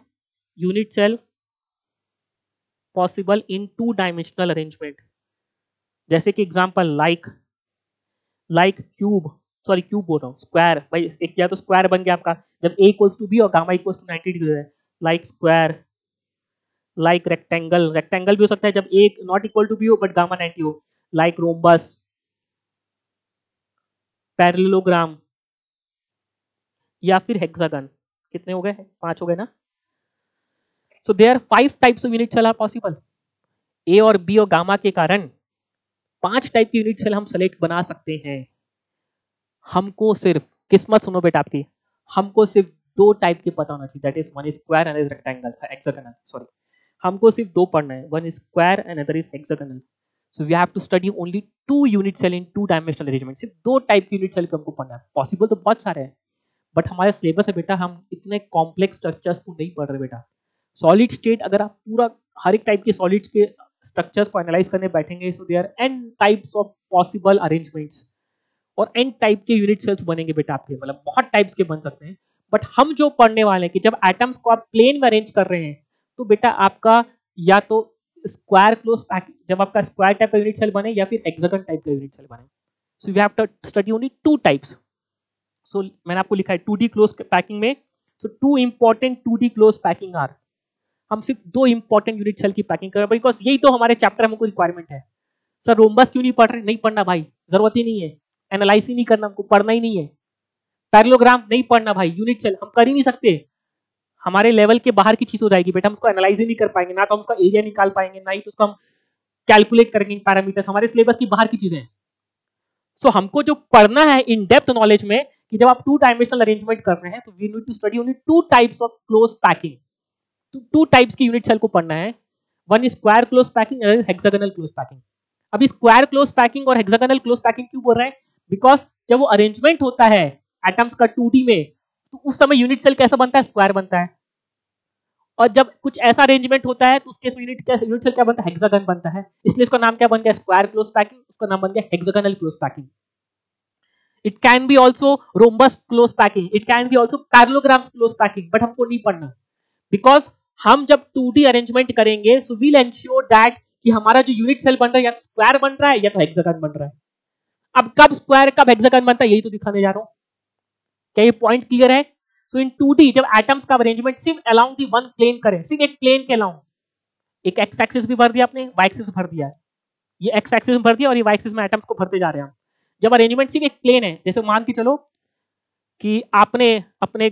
unit cell possible in 2-dimensional arrangement। जैसे कि example like cube, sorry cube बोल रहा हूँ, स्क्वायर। भाई एक या तो स्क्वायर बन गया आपका जब a इक्वल्स टू b और गामा इक्वल्स टू 90 डिग्री है, like square. Like rectangle, rectangle भी हो सकता है जब a not equal to b हो बट गामा 90 हो, लाइक रोम्बस, पैरेललोग्राम या फिर हेक्सागन। कितने हो गए, 5 हो गए ना। So there 5 types of unit cell are possible. A और बी और गामा के कारण 5 टाइप की यूनिट सेल हम सेलेक्ट बना सकते हैं। हमको सिर्फ, किस्मत सुनो बेटा आपकी, हमको सिर्फ 2 टाइप के पता होना चाहिए, that is one is square and is rectangle, hexagonal, sorry. हमको सिर्फ 2 पढ़ना है, one is square and other is hexagonal. So we have to study only 2 unit cell in two dimensional arrangement. सिर्फ 2 टाइप की यूनिट सेल को हमको पढ़ना है। पॉसिबल तो बहुत सारे हैं बट हमारे सिलेबस है बेटा, हम इतने कॉम्प्लेक्स स्ट्रक्चर्स को नहीं पढ़ रहे बेटा। सॉलिड स्टेट अगर आप पूरा हर एक टाइप के सॉलिड्स के स्ट्रक्चर्स को एनालाइज करने बैठेंगे, so there n types of possible arrangements और एन टाइप के यूनिट सेल्स बनेंगे बेटा आपके, मतलब बहुत टाइप्स के बन सकते हैं। बट हम जो पढ़ने वाले हैं कि जब एटम्स को आप प्लेन में अरेंज कर रहे हैं तो बेटा आपका या तो स्क्वायर क्लोज पैकिंग, जब आपका स्क्वायर टाइप का यूनिट सेल बने या फिर हेक्सागन टाइप का यूनिट सेल बने। So we have to study only 2 types. So मैंने आपको लिखा है 2D क्लोज पैकिंग में, so 2 important 2D close packing are, हम सिर्फ 2 इंपॉर्टेंट यूनिट सेल की पैकिंग कर रहे हैं बिकॉज यही तो हमारे चैप्टर हमको रिक्वायरमेंट है। सर रोम्बस क्यों नहीं पढ़ रहे, नहीं पढ़ना भाई, जरूरत ही नहीं है, एनालाइज ही नहीं करना, हमको पढ़ना ही नहीं है। पैरेललोग्राम नहीं पढ़ना भाई, यूनिट सेल हम कर ही नहीं सकते, हमारे लेवल के बाहर की चीज हो जाएगी बेटा, हम उसको एनालाइज ही नहीं कर पाएंगे, ना तो हम उसका एरिया निकाल पाएंगे, ना ही तो उसको हम कैलकुलेट करेंगे पैरामीटर्स, हमारे सिलेबस की बाहर की चीजें। सो हमको जो पढ़ना है इन डेप्थ नॉलेज में कि जब आप 2-डायमेंशनल अरेंजमेंट कर रहे हैं तो we need to study only 2 types of close packing. तो 2 टाइप्स की यूनिट सेल को पढ़ना है, one is square close packing and hexagonal close packing. अभी स्क्वायर क्लोज पैकिंग और हेक्सागोनल क्लोज पैकिंग क्यों बोल रहे हैं, बिकॉज जब वो अरेंजमेंट होता है एटम्स का 2D में तो उस समय यूनिट सेल कैसा बनता है, स्क्वायर बनता है। और जब कुछ ऐसा अरेंजमेंट होता है तो उसके यूनिट सेल क्या बनता है, हेक्सागन बनता है। इसलिए इसका नाम क्या बन गया, स्क्वायर क्लोज पैकिंग, उसका नाम बन गया hexagonal close packing. It can be also rhombus close packing, it can be also parallelogram close packing, but हमको नहीं पढ़ना because हम जब 2D अरेंजमेंट करेंगे so we'll ensure that कि हमारा जो यूनिट सेल बन रहा है या तो स्क्वायर बन रहा है या तो हेक्सागन बन रहा है। अब कब स्क्वायर कब हेक्सागन बनता है यही तो दिखाने जा रहा हूं, क्या ये पॉइंट क्लियर है। सो इन 2D जब एटम्स का अरेंजमेंट सिर्फ अलोंग दी वन प्लेन करें, सिर्फ एक प्लेन के अलोंग, एक एक्स एक्सिस भी भर दिया आपने, वाई एक्सिस भर दिया, ये एक्स एक्सिस में भर दिया और ये वाई एक्सिस में एटम्स को भरते जा रहे हैं हम। जब अरेंजमेंट सिर्फ एक प्लेन है, जैसे मान के चलो कि आपने अपने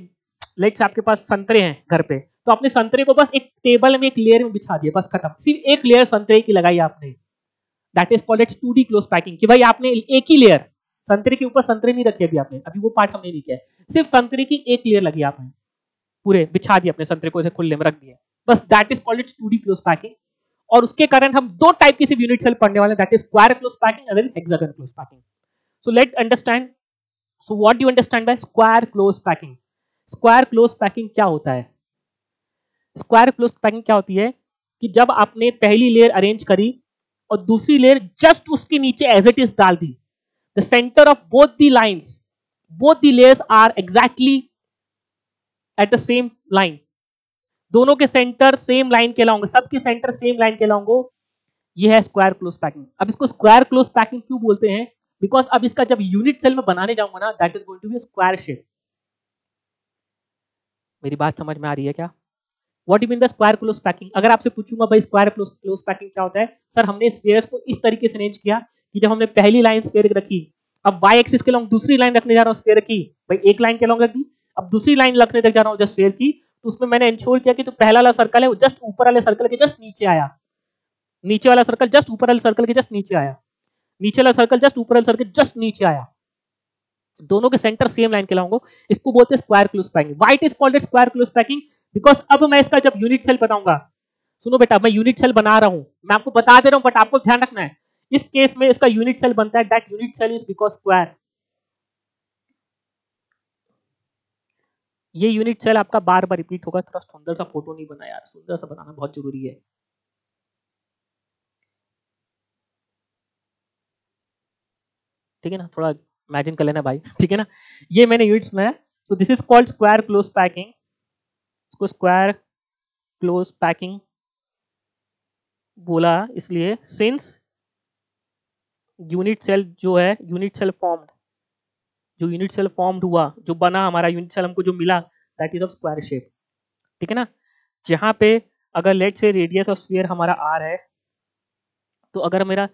लेट्स आपके पास संतरे हैं घर पे, तो आपने संतरे को बस एक टेबल में एक लेयर में बिछा दिया, बस खत्म, सिर्फ एक लेयर संतरे की लगाई आपने, that is called 2D close packing. कि भाई आपने एक ही लेयर संतरे के ऊपर संतरे नहीं रखे, अभी वो पार्ट हमने नहीं किया, सिर्फ संतरे की एक लेयर लगी आपने, पूरे बिछा दिए अपने संतरे को ऐसे खुले में रख दिया, बस that is called 2D close packing. और उसके कारण हम 2 टाइप की सिर्फ यूनिट सेल पढ़ने वाले, that is square close packing and hexagon close packing. So let's understand. So what do you understand by square close packing? Square close packing क्या होता है? Square close packing क्या होती है कि जब आपने पहली लेयर अरेंज करी और दूसरी लेयर जस्ट उसके नीचे एज इट इज डाल दी, the center of both the lines, both the layers are exactly at the same line. दोनों के सेंटर सेम लाइन के अलोंग, सबके सेंटर सेम लाइन के अलोंग हो, ये है स्क्वायर क्लोज पैकिंग। अब इसको स्क्वायर क्लोज पैकिंग क्यों बोलते हैं, बिकॉज अब इसका जब यूनिट सेल में बनाने जाऊंगा ना, that is going to be square shape. मेरी बात समझ में आ रही है क्या, what you mean the square close packing. अगर आपसे पूछूंगा भाई स्क्वायर क्लोज पैकिंग क्या होता है, सर हमने स्फीयर्स को इस तरीके से अरेंज किया कि जब हमने पहली लाइन स्फीयर रखी, अब वाई एक्सिस के लॉन्ग दूसरी लाइन रखने जा रहा हूं स्फीयर की, भाई एक लाइन के लॉन्ग रख दी, अब दूसरी लाइन रखने तक जा रहा हूं जब स्फीयर की, तो उसमें मैंने इंश्योर किया कि जो पहला वाला सर्कल है वो जस्ट ऊपर वाले सर्कल के जस्ट नीचे आया, नीचे वाला सर्कल जस्ट ऊपर वाले सर्कल के जस्ट नीचे आया, नीचे वाला सर्कल जस्ट ऊपर वाले सर्कल जस्ट नीचे आया, दोनों के सेंटर सेम लाइन के लाऊंगा। इसको बोलते हैं square close packing. Why it is called it square close packing? Because अब मैं इसका जब यूनिट सेल बताऊंगा, सुनो बेटा, मैं यूनिट सेल बना रहा हूं, मैं आपको बता दे रहा हूं, बट आपको ध्यान रखना है इस केस में इसका यूनिट सेल बनता है, that unit cell is because square. ये यूनिट सेल आपका बार बार रिपीट होगा। थोड़ा सुंदर सा फोटो नहीं बना यार, सुंदर सा बनाना बहुत जरूरी है। ठीक है ना, थोड़ा इमेजिन कर लेना भाई, ठीक है ना। ये मैंने यूनिट्स में, तो this is called square close packing. इसको स्क्वायर क्लोज पैकिंग बोला इसलिए सिंस यूनिट सेल जो है, यूनिट सेल फॉर्म्ड, जो यूनिट सेल फॉर्म्ड हुआ, जो बना हमारा यूनिट सेल हमको जो मिला, that is of square shape. ठीक है ना। जहां पे अगर लेट से रेडियस ऑफ स्फीयर हमारा आर है, तो अगर मेरा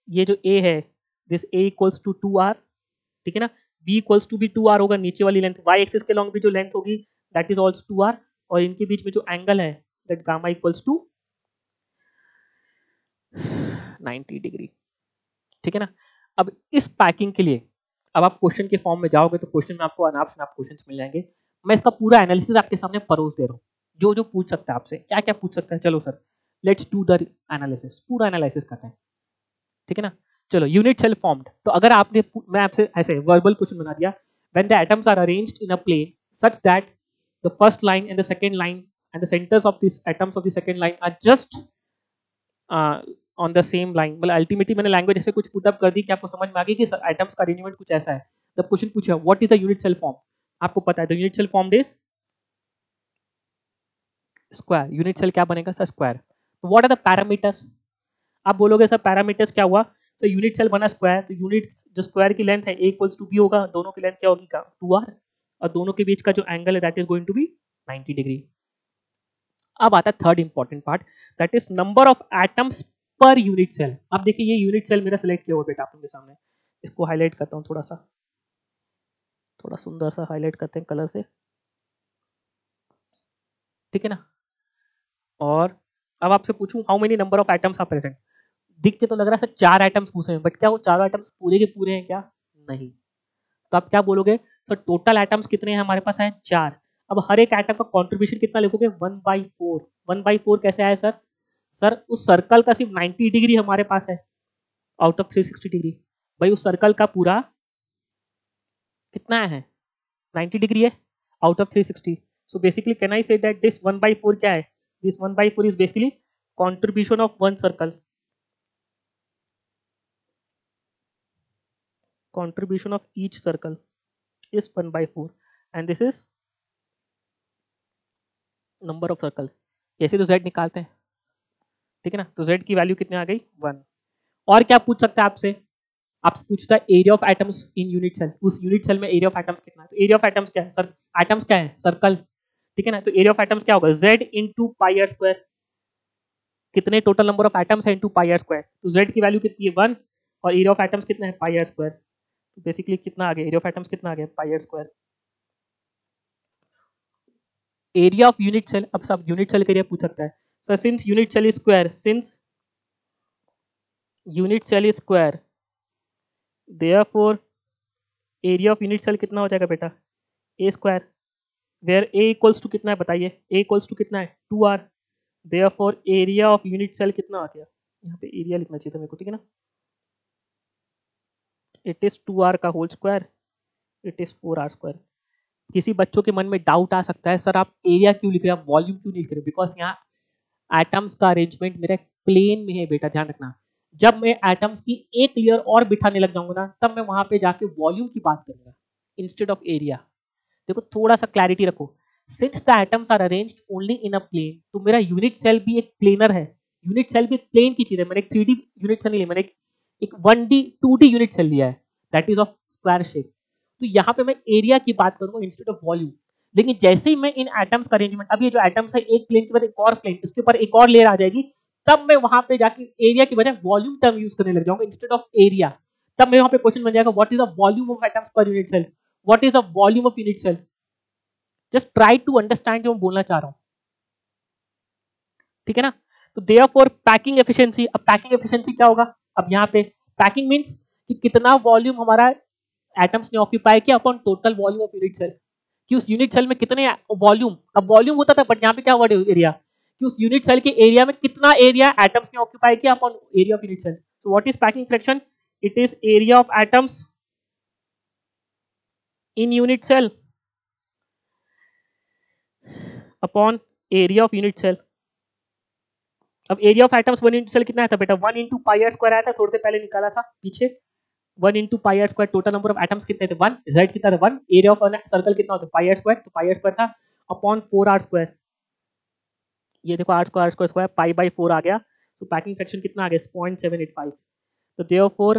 ये जो ए है, this A equals to 2r, ठीक है ना, b इक्वल्स टू भी 2r होगा, नीचे वाली लेंथ y एक्सिस के लॉन्ग भी जो लेंथ होगी दैट इज ऑल्सो 2r, और इनके बीच में जो एंगल है that gamma equals to 90 degree. ठीक है ना। अब इस पैकिंग के लिए अब आप क्वेश्चन के फॉर्म में जाओगे तो क्वेश्चन में आपको अनाप शनाप क्वेश्चंस मिल जाएंगे। मैं इसका पूरा एनालिसिस आपके सामने परोस दे रहा हूँ, जो जो पूछ सकता है आपसे, क्या क्या पूछ सकता है। चलो sir, let's do the analysis, पूरा एनालिसिस करते हैं। ठीक है ना। चलो, यूनिट सेल फॉर्म्ड, तो अगर आपने, मैं आपसे ऐसे वर्बल क्वेश्चन बना दिया, when the atoms are arranged in a plane such that the first line and the second line and the centres of this atoms of the second line are just on the same line. मतलब ultimately मैंने language ऐसे कुछ put up कर दी कि आपको समझ में आ गई कि एटम्स का अरेंजमेंट कुछ ऐसा है। तब क्वेश्चन पूछा what is the unit cell form, आपको पता है the unit cell form is square. Unit cell क्या बनेगा सर? स्क्वायर। तो व्हाट आर द पैरामीटर्स? आप बोलोगे सर पैरामीटर्स क्या हुआ? सर यूनिट सेल बना स्क्वायर, तो यूनिट जो स्क्वायर की लेंथ है a इक्वल्स टू b होगा, दोनों की लेंथ क्या होगी? 2r, और दोनों के बीच का जो एंगल है that is going to be 90 degree. अब आता है third important part, that is number of atoms per unit cell. अब देखिए ये यूनिट सेल मेरा सिलेक्ट किया हुआ बेटा आपके सामने, इसको हाईलाइट करता हूँ थोड़ा सा, थोड़ा सुंदर सा हाईलाइट करते हैं कलर से। ठीक है ना। और अब आपसे पूछूं how many number of atoms are present. दिख के तो लग रहा है सर 4 एटम्स पूछे हैं, बट क्या वो चारों एटम्स पूरे के पूरे हैं क्या? नहीं। तो आप क्या बोलोगे सर? टोटल एटम्स कितने हैं हमारे पास? हैं 4। अब हर एक एटम का कंट्रीब्यूशन कितना लिखोगे? 1/4। 1/4 कैसे आया सर? सर उस सर्कल का सिर्फ 90 डिग्री हमारे पास है आउट ऑफ 360 डिग्री। भाई उस सर्कल का पूरा कितना है? 90 डिग्री है out of 360। So basically can I say that this 1/4 क्या है? This 1/4 is basically contribution of one circle, contribution of each circle is 1/4 and this is number of circle। ऐसे तो z निकालते हैं, ठीक है ना। तो z की वैल्यू कितनी आ गई? 1। और क्या पूछ सकता है आपसे? आपसे पूछता है area of atoms in unit cell. उस यूनिट सेल में एरिया ऑफ एटम्स कितना है? तो एरिया ऑफ एटम्स क्या है सर? एटम्स क्या है? सर्कल, ठीक है ना। तो एरिया ऑफ एटम्स क्या होगा? z into pi r square. कितने टोटल नंबर ऑफ एटम्स है इंटू पाई आर स्क्वायर। तो z की वैल्यू कितनी है? 1, और एरिया ऑफ एटम्स कितना है? Pi r square. तो बेसिकली कितना आ गया? एरिया ऑफ एटम्स कितना आ गया? Pi r square. Area of unit cell, अब सब यूनिट सेल का एरिया पूछ सकता है sir. Since unit cell is square, since unit cell is square, therefore area of unit cell कितना हो जाएगा बेटा? A square, where a equals to कितना है बताइए? ए इक्वल्स टू कितना है? 2r। Therefore area of unit cell कितना आ गया? यहाँ पे एरिया लिखना चाहिए था मेरे को, ठीक है ना। इट इज 2r का whole square, it is 4r square. किसी बच्चों के मन में डाउट आ सकता है सर आप एरिया क्यों लिख रहे हैं, वॉल्यूम क्यों नहीं लिख रहे? बिकॉज यहाँ एटम्स का अरेंजमेंट मेरा प्लेन में है बेटा, ध्यान रखना। जब मैं एटम्स की एक लेयर और बिठाने लग जाऊंगा ना, तब मैं वहां पे जाके वॉल्यूम की बात करूंगा इंस्टेड ऑफ एरिया। देखो थोड़ा सा क्लैरिटी रखो। Since the atoms are arranged only in a plane, तो मेरा यूनिट सेल भी एक प्लेनर है। यूनिट सेल भी एक प्लेन की चीज है। मैंने एक 3D यूनिट सेल नहीं लिया, मैंने एक 1D 2D यूनिट सेल लिया है, that is of square shape. तो यहाँ पे मैं एरिया की बात करूंगा इंस्टेड ऑफ वॉल्यूम। लेकिन जैसे ही मैं इन एटम्स का अरेंजमेंट, अब ये जो एटम्स है एक प्लेन के बाद एक और प्लेन, इसके ऊपर एक और लेयर आ जाएगी, तब मैं वहां पे जाके एरिया की बजाय वॉल्यूम टर्म यूज करने लग जाऊंगा इंस्टेड ऑफ एरिया। तब मैं वहां पे क्वेश्चन बन जाएगा what is the volume of atoms per unit cell, what is the volume of unit cell. Just try to understand जो मैं बोलना चाह रहा हूं, ठीक है ना। तो देयरफॉर पैकिंग एफिशिएंसी, अब पैकिंग एफिशिएंसी क्या होगा, अब यहाँ पे पैकिंग मींस कि कितना वॉल्यूम हमारा एटम्स ने ऑक्यूपाई किया upon total volume of unit cell, कि उस यूनिट सेल में कितने वॉल्यूम, अब वॉल्यूम होता था बट यहाँ पे क्या वर्ड है एरिया, कि उस यूनिट सेल के एरिया में कितना एरिया एटम्स ने ऑक्यूपाई किया upon area of unit cell. So what is packing fraction, it is area of atoms in unit cell upon area of unit cell. अब area of atoms one unit cell कितना आया था बेटा, 1 into pi r square आया था, थोड़ी देर पहले निकाला था पीछे, 1 into pi r square, total number of atoms कितने थे 1, जेड कितना था 1, एरिया ऑफ सर्कल कितना होता है पाई आर स्क्वायर, तो पाई आर स्क्वायर था अपॉन 4 आर स्क्वायर, ये देखो r square square pi by 4 आ गया, तो पैकिंग फ्रैक्शन कितना आ गया 0.785। तो देयरफॉर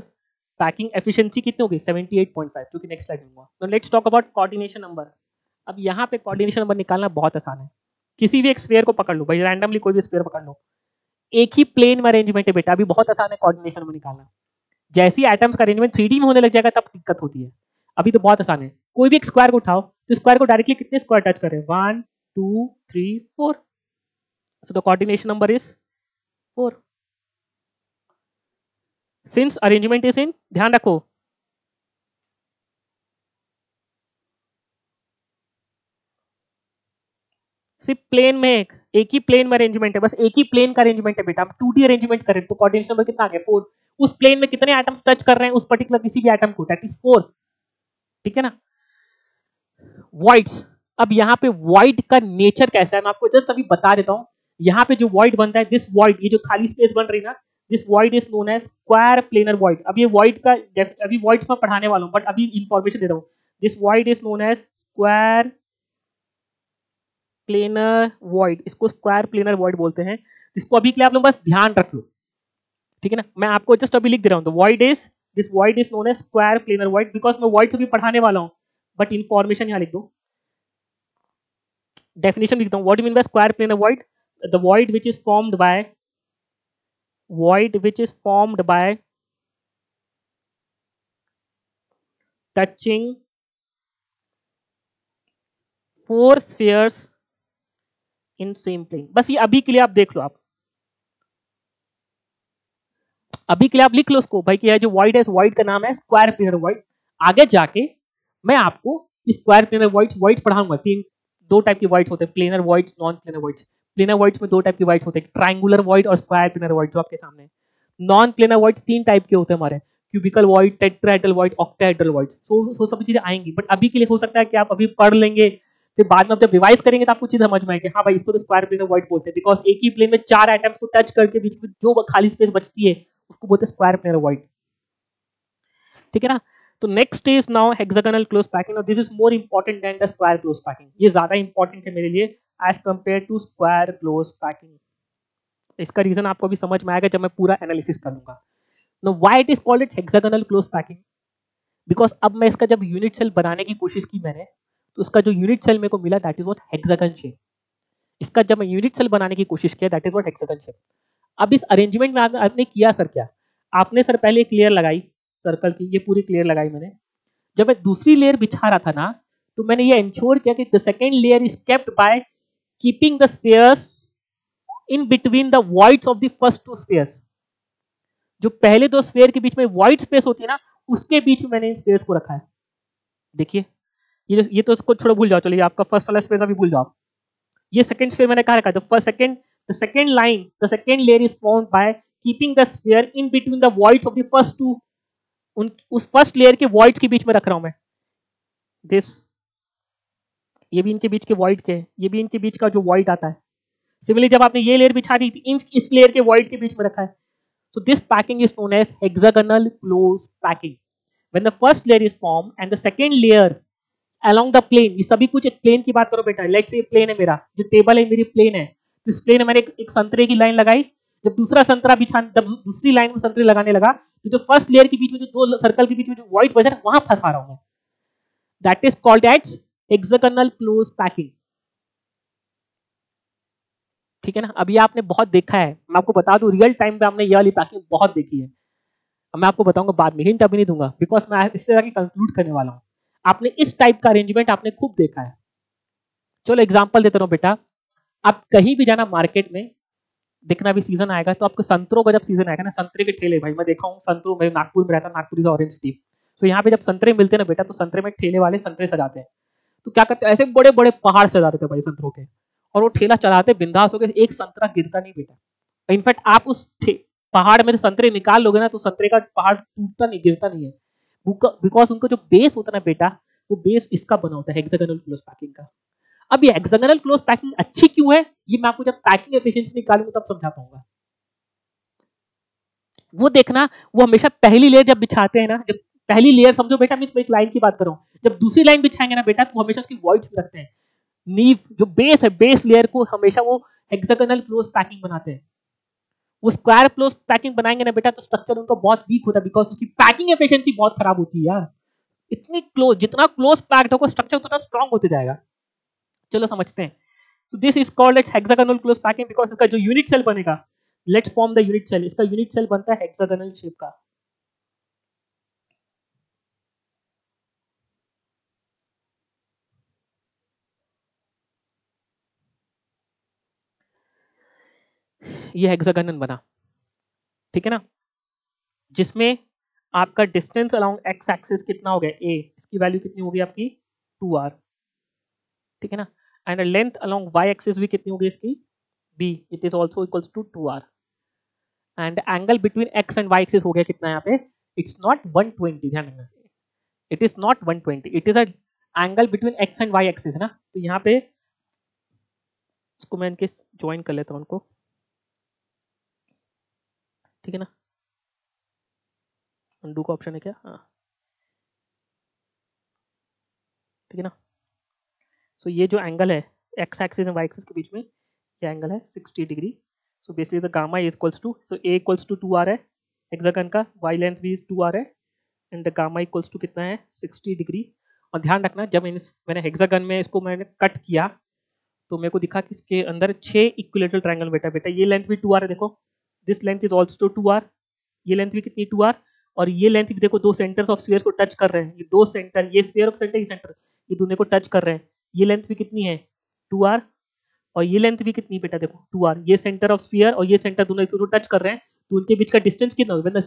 पैकिंग एफिशिएंसी कितनी होगी 78.5, क्योंकि नेक्स्ट स्लाइड में। Now let's talk about coordination number. अब यहाँ पे कोऑर्डिनेशन नंबर निकालना बहुत आसान है, किसी भी एक स्फीयर को पकड़ लो भाई, रैंडमली कोई भी स्फीयर पकड़ लो, एक ही प्लेन में अरेंजमेंट है बेटा, अभी बहुत आसान है कोऑर्डिनेशन नंबर निकालना। जैसे ही एटम्स का अरेंजमेंट 3D में होने लग जाएगा तब दिक्कत होती है, अभी तो बहुत आसान है। कोई भी एक स्क्वायर को उठाओ तो स्क्वायर को डायरेक्टली कितने स्क्वायर टच करें 1 2 3 4, so the coordination number is 4 since arrangement is इन, ध्यान रखो सिर्फ प्लेन में एक ही प्लेन में अरेंजमेंट है, बस एक ही प्लेन का अरेंजमेंट है बेटा, हम 2D अरेंजमेंट करें तो कोऑर्डिनेशन नंबर कितना आ गया 4, उस प्लेन में कितने एटम्स टच कर रहे हैं उस पर्टिकुलर किसी भी एटम को, दैट इज 4, ठीक है ना। वॉइड्स, अब यहाँ पे वॉइड का नेचर कैसा है मैं आपको जस्ट अभी बता देता हूँ। यहाँ पे जो वॉइड बनता है, दिस वॉइड, ये जो खाली स्पेस बन रही ना, this void is known as square planar void. अब ये वॉइड का अभी वॉइड्स में पढ़ाने वाला हूँ बट अभी इंफॉर्मेशन दे रहा हूँ, this void is known as square planar void, इसको स्क्वायर प्लेनर वॉइड बोलते हैं। इसको अभी के लिए आप लोग बस ध्यान रख लो, ठीक है ना। मैं आपको जस्ट अभी लिख दे रहा हूँ, void is, this void is known as square planar void, because मैं वॉइड से भी पढ़ाने वाला हूँ बट इंफॉर्मेशन यहाँ लिख दो, definition लिखता हूँ, what do you mean by square planar void, the void which is formed by touching 4 spheres in same plane। बस ये अभी के लिए आप देख लो, आप अभी के लिए आप लिख लो उसको भाई कि यह जो void है, इस void का नाम है स्क्वायर प्लेनर void। आगे जाके मैं आपको स्क्वायर प्लेनर voids पढ़ाऊंगा, दो टाइप के voids होते हैं, planar voids, non planar voids। Planar voids में दो टाइप के voids होते हैं, ट्रायंगुलर void और स्क्वायर प्लेनर void, जो आपके सामने। नॉन प्लेनर voids 3 टाइप के होते हैं हमारे, cubical void, tetrahedral void, octahedral void। So सब चीजें आएंगी बट अभी के लिए हो सकता है कि आप अभी पढ़ लेंगे, फिर बाद में जब रिवाइज करेंगे तो आपको चीज समझ में आएगी, हाँ भाई इसको तो स्क्वायर प्लेनर void बोलते हैं, बिकॉज एक ही प्लेन में 4 एटम्स को टच करके बीच में जो खाली स्पेस बचती है उसको बोलते हैं स्क्वायर प्लेनर void, ठीक है ना। तो next is now hexagonal close packing. This is more important than the square close packing, ये ज्यादा इंपॉर्टेंट है मेरे लिए as compare to square close packing. इसका रीजन आपको अभी समझ में आएगा जब मैं पूरा एनालिसिस करूंगा। Know why it is called it's hexagonal close packing, because अब मैं इसका जब यूनिट सेल बनाने की कोशिश की मैंने, तो उसका जो यूनिट सेल मेरे को मिला that is what hexagon shape. इसका जब मैं यूनिट सेल बनाने की कोशिश किया that is what hexagon shape. अब इस अरेंजमेंट में आपने किया सर क्या, आपने सर पहले एक लेयर लगाई सर्कल की, ये पूरी लेयर लगाई मैंने। जब मैं दूसरी लेयर बिछा रहा था ना, तो मैंने ये इंश्योर किया कि the second layer is kept by keeping the spheres in between the voids of the first 2 spheres. जो पहले 2 स्फीयर के बीच में वाइड स्पेस होती है ना, उसके बीच में मैंने इन स्फीयर्स को रखा है। देखिए ये तो उसको छोड़ो, भूल जाओ, चलिए आपका फर्स्ट वाला स्फीयर अभी भूल जाओ। ये सेकंड स्फीयर मैंने कहा रखा है, the second layer is formed by keeping the sphere in between the voids of the first 2, उस फर्स्ट लेयर के वॉइड्स के बीच में रख रहा हूं मैं। दिस, ये भी इनके बीच के वॉइड के, ये भी इनके बीच का जो वॉइड आता है। सिमिलरली जब आपने ये लेयर बिछा दी थी, इस लेयर के वॉइड के बीच में रखा है। So this packing is known as hexagonal close packing. When the first layer is formed and the second layer along the plane, ये सभी कुछ एक प्लेन की बात करो बेटा, लेट्स से ये प्लेन है मेरा, जो टेबल है मेरी प्लेन है, तो इस प्लेन में मैंने एक संतरे की लाइन लगाई। जब दूसरा संतरा बिछा, जब दूसरी लाइन में संतरे लगाने लगा, तो जो फर्स्ट लेयर के बीच में जो 2 सर्कल के बीच में जो व्हाइट बचा वहां फंसा रहा हूं मैं, that is called as hexagonal close packing, ठीक है ना। अभी आपने बहुत देखा है, मैं आपको बता दूं रियल टाइम पे आपने ये वाली पैकिंग बहुत देखी है। अब मैं आपको बताऊंगा बाद में, हिंट अभी नहीं दूंगा बिकॉज मैं इससे आगे कंक्लूड करने वाला हूं। आपने इस टाइप का अरेंजमेंट आपने खूब देखा है, चलो एग्जांपल देता हूँ बेटा, आप कहीं भी जाना मार्केट में, देखना भी सीजन आएगा तो आपको संतरों का जब सीजन आएगा ना, संतरे के ठेले, भाई मैं देखा हूँ संतरों में, नागपुर में रहता, नागपुर इज ऑरेंज सिटी, तो यहाँ पे जब संतरे मिलते हैं ना बेटा, तो संतरे में ठेले वाले संतरे सजाते हैं। तो क्या करते हैं, ऐसे बड़े बड़े पहाड़ सजा देते हैं भाई संतरों के, और वो ठेला चलाते बिंदास होकर, एक संतरा गिरता नहीं बेटा। इनफैक्ट आप उस पहाड़ में संतरे निकाल लोगे ना, तो संतरे का पहाड़ टूटता नहीं, गिरता नहीं है, बिकॉज उनको जो बेस होता है ना बेटा, वो बेस इसका बना होता है, हेक्सागोनल क्लोज पैकिंग का। अब ये हेक्सागोनल क्लोज पैकिंग अच्छी क्यों है, ये मैं आपको जब पैकिंग एफिशिएंसी निकालूंगा तब समझा पाऊंगा। वो देखना, वो हमेशा पहली लेयर जब बिछाते हैं ना, जब पहली लेयर समझो बेटा, मैं एक लाइन की बात कर रहा हूँ, जब दूसरी लाइन बिछाएंगे ना बेटा, तो हमेशा उसकी वॉइड्स रखते हैं, नीव जो बेस है, बेस लेयर को हमेशा वो हेक्सागोनल क्लोज पैकिंग बनाते हैं। वो स्क्वायर क्लोज पैकिंग बनाएंगे ना बेटा, तो स्ट्रक्चर उनका बहुत वीक होता है, बिकॉज उसकी पैकिंग एफिशिएंसी बहुत खराब होती है यार। इतनी क्लोज, जितना क्लोज पैक्ड होगा स्ट्रक्चर उतना स्ट्रांग होते जाएगा। चलो समझते हैं। So this is called as hexagonal close packing because इसका जो यूनिट सेल बनेगा, let's form the unit cell, इसका यूनिट सेल बनता है हेक्सागोनल शेप का। ये हेक्सागोनल बना, ठीक है ना, जिसमें आपका डिस्टेंस अलोंग एक्स एक्सिस कितना हो गया a, इसकी वैल्यू कितनी होगी आपकी 2r, ठीक है ना, and length along y axis भी कितनी होगी इसकी b, it is also equals to 2r, and angle between x and y axis हो गया कितना यहाँ पे, इट्स नॉट 120, ध्यान रखना, it is not 120, it is a angle between x and y axis है ना, तो यहाँ पे इसको मैं इनके ज्वाइन कर लेता हूँ उनको, ठीक है ना, अनडू का ऑप्शन है क्या, हाँ ठीक है ना। सो ये जो एंगल है x axis and y axis के बीच में, ये एंगल है 60 degree. So basically the gamma is equals to, so a equals to 2r है हेक्सागन का, y लेंथ भी 2r है, and the gamma equals to कितना है 60 डिग्री। और ध्यान रखना, जब मैंने हेक्सागन में इसको मैंने कट किया तो मेरे को दिखा कि इसके अंदर 6 इक्विलेटरल ट्रायंगल बेटा ये लेंथ भी 2r है, देखो this length is also 2r, ये लेंथ भी कितनी 2r, और ये लेंथ भी देखो, दो सेंटर्स ऑफ स्फीयर्स को टच कर रहे हैं, ये दो सेंटर, ये स्फीयर ऑफ सेंटर, ये सेंटर, ये दोनों को टच कर रहे हैं, ये लेंथ भी कितनी है 2r, और ये लेंथ भी कितनी बेटा देखो 2r, ये सेंटर ऑफ स्फीयर और ये सेंटर दोनों एक दूसरे को टच कर रहे हैं, तो उनके बीच का डिस्टेंस कितना होगा,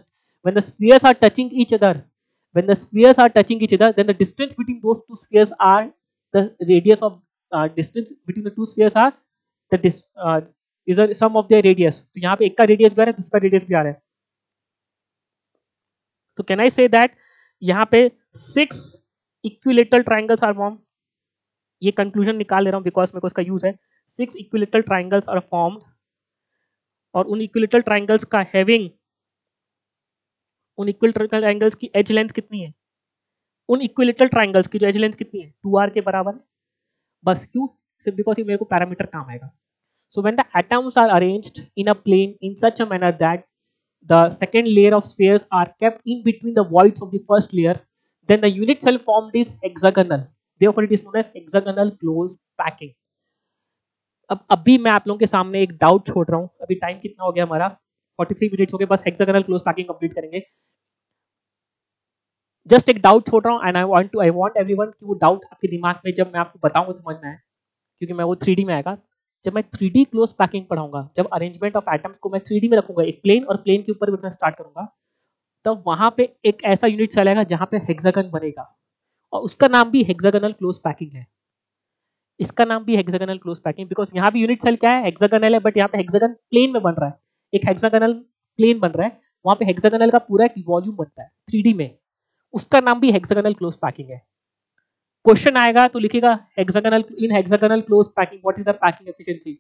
when the spheres are touching each other, when the spheres are touching each other, then the distance between those two spheres are the radius of distance between the two spheres are the is the sum of their radius। तो यहाँ पे एक का radius भी आ रहा है, दूसरा radius भी आ रहा है, तो कैन आई से दैट यहाँ पे 6 इक्विलेटरल ट्राइंगल्स आर फॉर्म, ये कंक्लूजन निकाल ले रहा हूँ बिकॉज मेरे को इसका यूज है, 6 इक्विलेटरल ट्राइंगल्स आर फॉर्म्ड, और उन इक्विलेटरल ट्राइंगल्स का हैविंग, उन इक्विलेटरल ट्राइंगल्स की एज लेंथ कितनी है, उन इक्विलेटरल ट्राइंगल्स की जो एज लेंथ कितनी है 2r के बराबर है, बस क्यों, सिर्फ बिकॉज ये मेरे को पैरामीटर काम आएगा। So when the atoms are arranged in a plane in such a manner that the second layer of spheres are kept in between the voids of the first layer, then the unit cell formed is hexagonal, therefore it is known as hexagonal close packing। अब अभी मैं आप लोगों के सामने एक doubt छोड़ रहा हूँ, अभी टाइम कितना हो गया हमारा 43 मिनट्स हो गए, बस हेक्सागोनल क्लोज पैकिंग कंप्लीट करेंगे, जस्ट एक डाउट छोड़ रहा हूँ, एंड आई वांट एवरीवन कि वो डाउट आपके दिमाग में जब मैं आपको बताऊंगा समझ में आए, क्योंकि मैं वो 3D में आएगा, जब मैं 3D क्लोज पैकिंग पढ़ाऊंगा, जब अरेंजमेंट ऑफ एटम्स को मैं 3D में रखूंगा, एक प्लेन और प्लेन के ऊपर भी मैं स्टार्ट करूंगा, तब वहां पे एक ऐसा यूनिट सेल आएगा जहां पे हेक्सागन बनेगा, और उसका नाम भी हेक्सागोनल क्लोज पैकिंग है, इसका नाम भी हेक्सागोनल क्लोज पैकिंग, बिकॉज यहाँ भी यूनिट सेल क्या है हेक्सागोनल है, बट यहाँ पे हेक्सागन प्लेन में बन रहा है, एक हेक्सागोनल प्लेन बन रहा है, वहां पे हेक्सागोनल का पूरा एक वॉल्यूम बनता है 3D में, उसका नाम भी हेक्सागोनल क्लोज पैकिंग है। क्वेश्चन आएगा तो लिखेगा hexagonal, in hexagonal close packing what is the packing efficiency,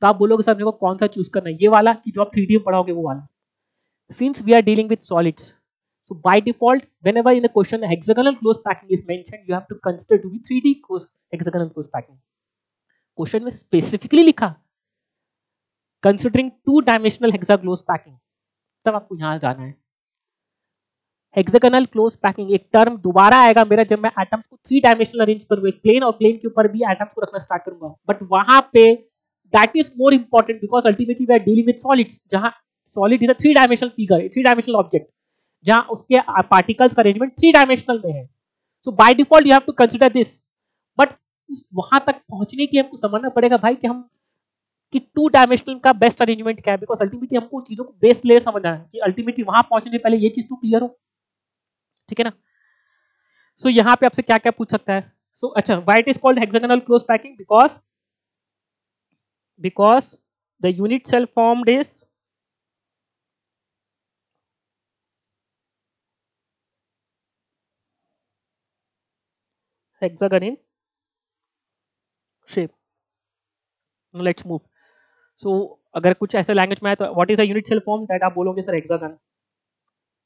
तो आप बोलोगे सर मेरे को कौन सा चूज करना है, ये वाला कि जो आप 3D में पढ़ाओगे वो वाला। Since we are dealing with solids, so by default whenever in the question hexagonal close packing is mentioned, you have to consider to be 3D close hexagonal close packing। Question में specifically लिखा considering 2 dimensional hexa close packing, तब आपको यहां जाना है। Hexagonal close packing एक term दोबारा आएगा मेरा जब मैं एटम्स को 3 डायमेंशनल अरेंज करूंगा, एक प्लेन और प्लेन के ऊपर भी एटम्स को रखना स्टार्ट करूंगा, बट वहां पे that is more important because ultimately we are dealing with solids, जहां solid is a 3 dimensional figure, 3 dimensional object, जहां उसके पार्टिकल्स का अरेंजमेंट 3 डायमेंशनल में है। So by default you have to consider this, but वहां तक पहुंचने के लिए हमको समझना पड़ेगा भाई कि हम कि 2 डायमेंशनल का बेस्ट अरेंजमेंट क्या है, बिकॉज अल्टीमेटली हमको उस चीजों को बेस लेयर समझना है कि अल्टीमेटली वहां पहुंचने से पहले ये चीज तो क्लियर हो, ठीक है ना। सो यहाँ पे आपसे क्या क्या पूछ सकता है। सो अच्छा, why it is called hexagonal close packing, because the unit cell formed is hexagon in shape. Now let's move. So अगर कुछ ऐसे लैंग्वेज में है तो what is the unit cell form, that आप बोलोगे sir hexagon.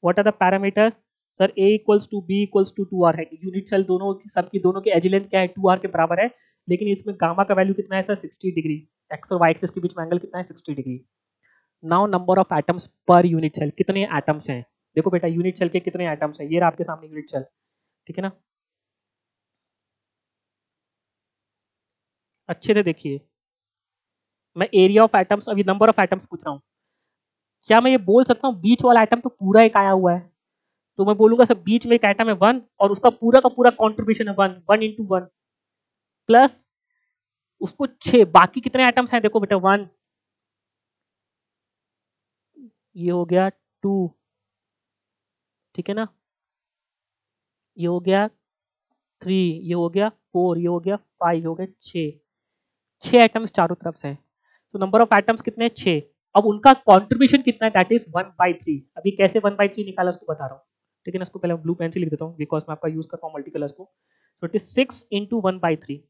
What are the parameters, sir a equals to b equals to 2r है। Unit cell दोनों सबकी दोनों की एज लेंथ क्या है, 2r के बराबर है, लेकिन इसमें गामा का वैल्यू कितना है सर 60 डिग्री, एक्स और वाई एक्सिस के बीच में एंगल कितना है 60 degree. Now number of atoms per unit cell, कितने एटम्स हैं, देखो बेटा यूनिट सेल के कितने एटम्स हैं, ये रहा आपके सामने यूनिट सेल, ठीक है ना। अच्छे से देखिए, मैं एरिया ऑफ एटम्स, अभी नंबर ऑफ एटम्स पूछ रहा हूँ। क्या मैं ये बोल सकता हूँ बीच वाला एटम तो पूरा एक आया हुआ है, तो मैं बोलूंगा सर बीच में एक एटम है 1 और उसका पूरा का पूरा कॉन्ट्रीब्यूशन है 1 इंटू 1 प्लस उसको 6, बाकी कितने एटम्स हैं देखो बेटा 1, ये हो गया 2, ठीक है ना, ये हो गया 3, ये हो गया 4, ये हो गया 5, ये हो गया 6 एटम्स चारों तरफ से हैं। तो नंबर ऑफ एटम्स कितने हैं 6। अब उनका कंट्रीब्यूशन कितना है, दैट इज 1/3। अभी कैसे 1/3 निकाला उसको बता रहा हूँ, ठीक है ना। इसको पहले ब्लू पेन से लिख देता हूँ बिकॉज मैं आपका यूज करता हूँ मल्टी कलर्स को। सो इट इज 6 इंटू 1/3।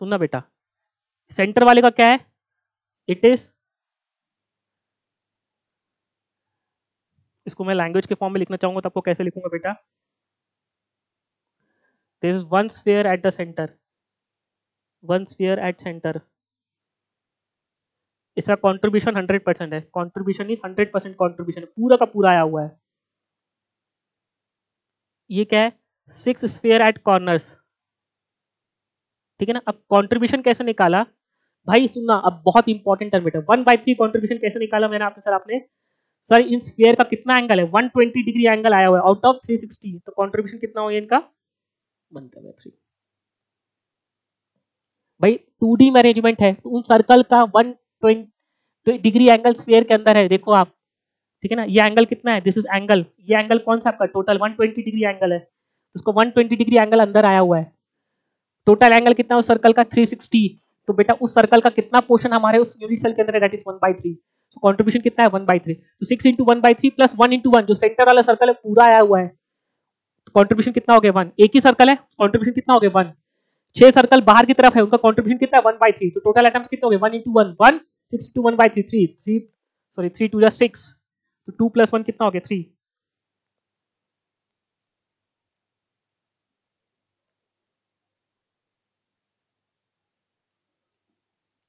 सुनना बेटा, सेंटर वाले का क्या है, इट इज, इसको मैं लैंग्वेज के फॉर्म में लिखना चाहूंगा तो आपको कैसे लिखूंगा बेटा, there is one sphere at the center, one sphere at center, इसका कंट्रीब्यूशन 100% है, कंट्रीब्यूशन इज 100% कंट्रीब्यूशन, पूरा का पूरा आया हुआ है। ये क्या है 6 स्फीयर एट कॉर्नर्स, ठीक है ना। अब कंट्रीब्यूशन कैसे निकाला भाई, सुनना अब बहुत इंपॉर्टेंट टर्म बेटा, 1/3 कंट्रीब्यूशन कैसे निकाला मैंने आपने सर इन स्फीयर का कितना एंगल है 120 डिग्री एंगल आया हुआ है आउट ऑफ 360, तो कंट्रीब्यूशन कितना हो गया इनका 1/3। भाई 2D में अरेंजमेंट है तो उन सर्कल का 120 डिग्री एंगल स्फीयर के अंदर है, देखो आप, ठीक है ना। ये एंगल कितना है, दिस इज एंगल, ये एंगल कौन सा आपका टोटल 120 डिग्री एंगल है, तो उसको 120 डिग्री एंगल अंदर आया हुआ है। टोटल एंगल कितना है उस सर्कल का 360, तो बेटा उस सर्कल का कितना पोर्शन हमारे उस यूनिट सेल के अंदर है, दैट इज 1/3। तो कंट्रीब्यूशन कितना है 1/3, तो 6 इंटू 1/3 प्लस 1 इंटू 1, जो सेंटर वाला सर्कल है पूरा आया हुआ है, तो कंट्रीब्यूशन कितना हो गया 1। एक ही सर्कल है, कंट्रीब्यूशन कितना हो गया 1। 6 सर्कल बाहर की तरफ है, उनका कंट्रीब्यूशन कितना है 1/3, तो टोटल एटम्स कितने हो गए 1 इंटू 1 1, 6 इंटू 1/3 3 सॉरी 3 2 6, तो 2 प्लस 1 कितना हो गया 3,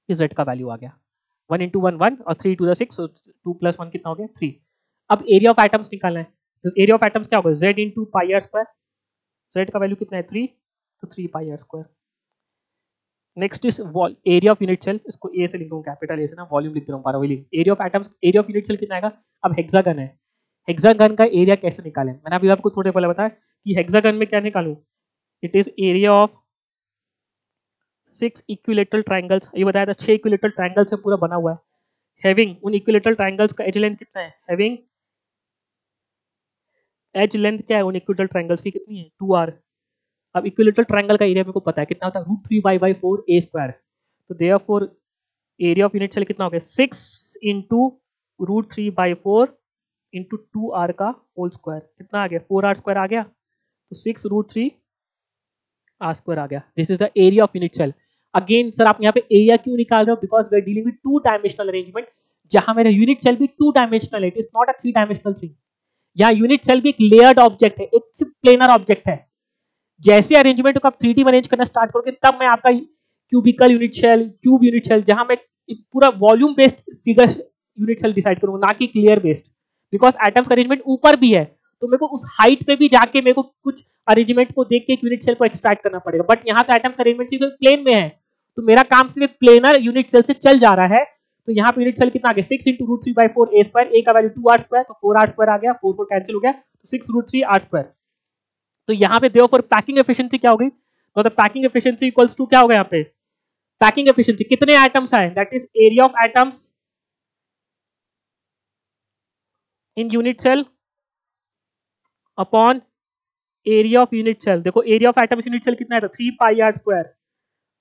इस z का वैल्यू आ गया 1 इंटू 1 1 और 3 2 6, 2 प्लस 1 कितना हो गया 3। अब एरिया ऑफ एटम्स निकालना है, तो एरिया ऑफ एटम्स क्या होगा z into pi r square, z का वैल्यू कितना है 3, तो 3 pi r square. Next is area of unit cell, इसको ए से लिख दूं कैपिटल ए से ना, वॉल्यूम लिख दे रहा हूं पारा, area of atoms, area of unit cell कितना आएगा। अब हेक्सागन है, हेक्सागन का एरिया कैसे निकालें, मैंने अभी आपको थोड़े पहले बताया कि हेक्सागन में क्या निकालूं, it is area of 6 equilateral triangles, ये बताया था 6 इक्विलेटरल ट्रायंगल से पूरा बना हुआ है, हैविंग उन इक्विलेटरल ट्रायंगल्स का एज लेंथ कितना है, हैविंग एज लेंथ क्या है उन इक्विलेटरल ट्रायंगल्स की कितनी है 2r। अब इक्विलेटरल ट्रायंगल का एरिया मेरे को पता है कितना होता है √3y/4 a स्क्वायर, तो therefore area of unit cell कितना हो गया 6 इंटू √3/4 इंटू 2r का होल स्क्वायर, कितना आ गया 4r स्क्वायर आ गया, तो 6√3r स्क्वायर आ गया। This is the area of unit cell. Again sir आप यहाँ पे एरिया क्यों निकाल रहे हो, because we are dealing with 2 dimensional arrangement, जहां मेरा यूनिट सेल भी 2 डायमेंशनल है, it is not a 3 dimensional thing. यहाँ यूनिट सेल भी एक लेयर्ड ऑब्जेक्ट है, एक सिर्फ प्लेनर ऑब्जेक्ट है। जैसे अरेंजमेंट को आप 3D में अरेंज करना स्टार्ट करोगे तब मैं आपका cubical unit cell, cube unit cell, जहां मैं एक पूरा volume based figure unit cell decide करूंगा, ना कि क्लियर बेस्ड, बिकॉज एटम्स का अरेंजमेंट ऊपर भी है, तो मेरे को उस हाइट पे भी जाके मेरे को कुछ अरेंजमेंट को देख के एक यूनिट सेल को एक्सट्रैक्ट करना पड़ेगा। बट यहाँ तो एटम्स का अरेंजमेंट सिर्फ प्लेन में है, तो मेरा काम सिर्फ प्लेनर यूनिट सेल से चल जा रहा है, तो यहाँ पे यूनिट सेल कितना आ गया 6 into root 3 by 4 a square, a का वैल्यू 2 आर स्क्वायर, तो 4 आर स्क्वायर आ गया, 4 4 कैंसिल हो गया, तो 6 रूट 3 आर स्क्वायर। तो यहाँ पे देयरफॉर पैकिंग एफिशिएंसी क्या हो गई, तो the packing efficiency equals to क्या होगा यहाँ पे, पैकिंग एफिशिएंसी कितने एटम्स आए, that is area of atoms in unit cell upon area of unit cell. देखो area of atoms unit cell कितना है, 3 pi r square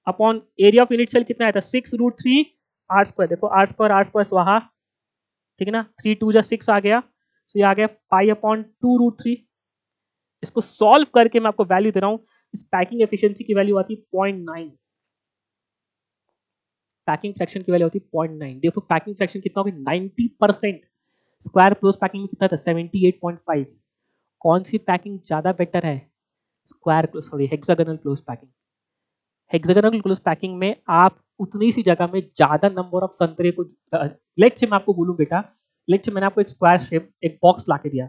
upon area of unit cell कितना है, 6 रूट 3 आर स्क्वायर। देखो r square स्वाहा, ठीक है ना, 3 2 जा 6 आ गया, तो ये आ गया पाई अपॉन 2 रूट 3। इसको सॉल्व करके मैं आपको वैल्यू दे रहा हूं, इस पैकिंग एफिशिएंसी की वैल्यू आती है 0.9, पैकिंग फ्रैक्शन की वैल्यू होती है 0.9। देखो पैकिंग फ्रैक्शन कितना होगा 90%, स्क्वायर क्लोज पैकिंग में कितना था 78.5। कौन सी पैकिंग ज्यादा बेटर है, square close, sorry hexagonal close packing. Hexagonal close packing में आप उतनी सी जगह में ज्यादा नंबर ऑफ संतरे को, लेट्स से मैं आपको बोलूं बेटा, लेट्स से मैंने आपको एक स्क्वायर शेप एक बॉक्स ला के दिया,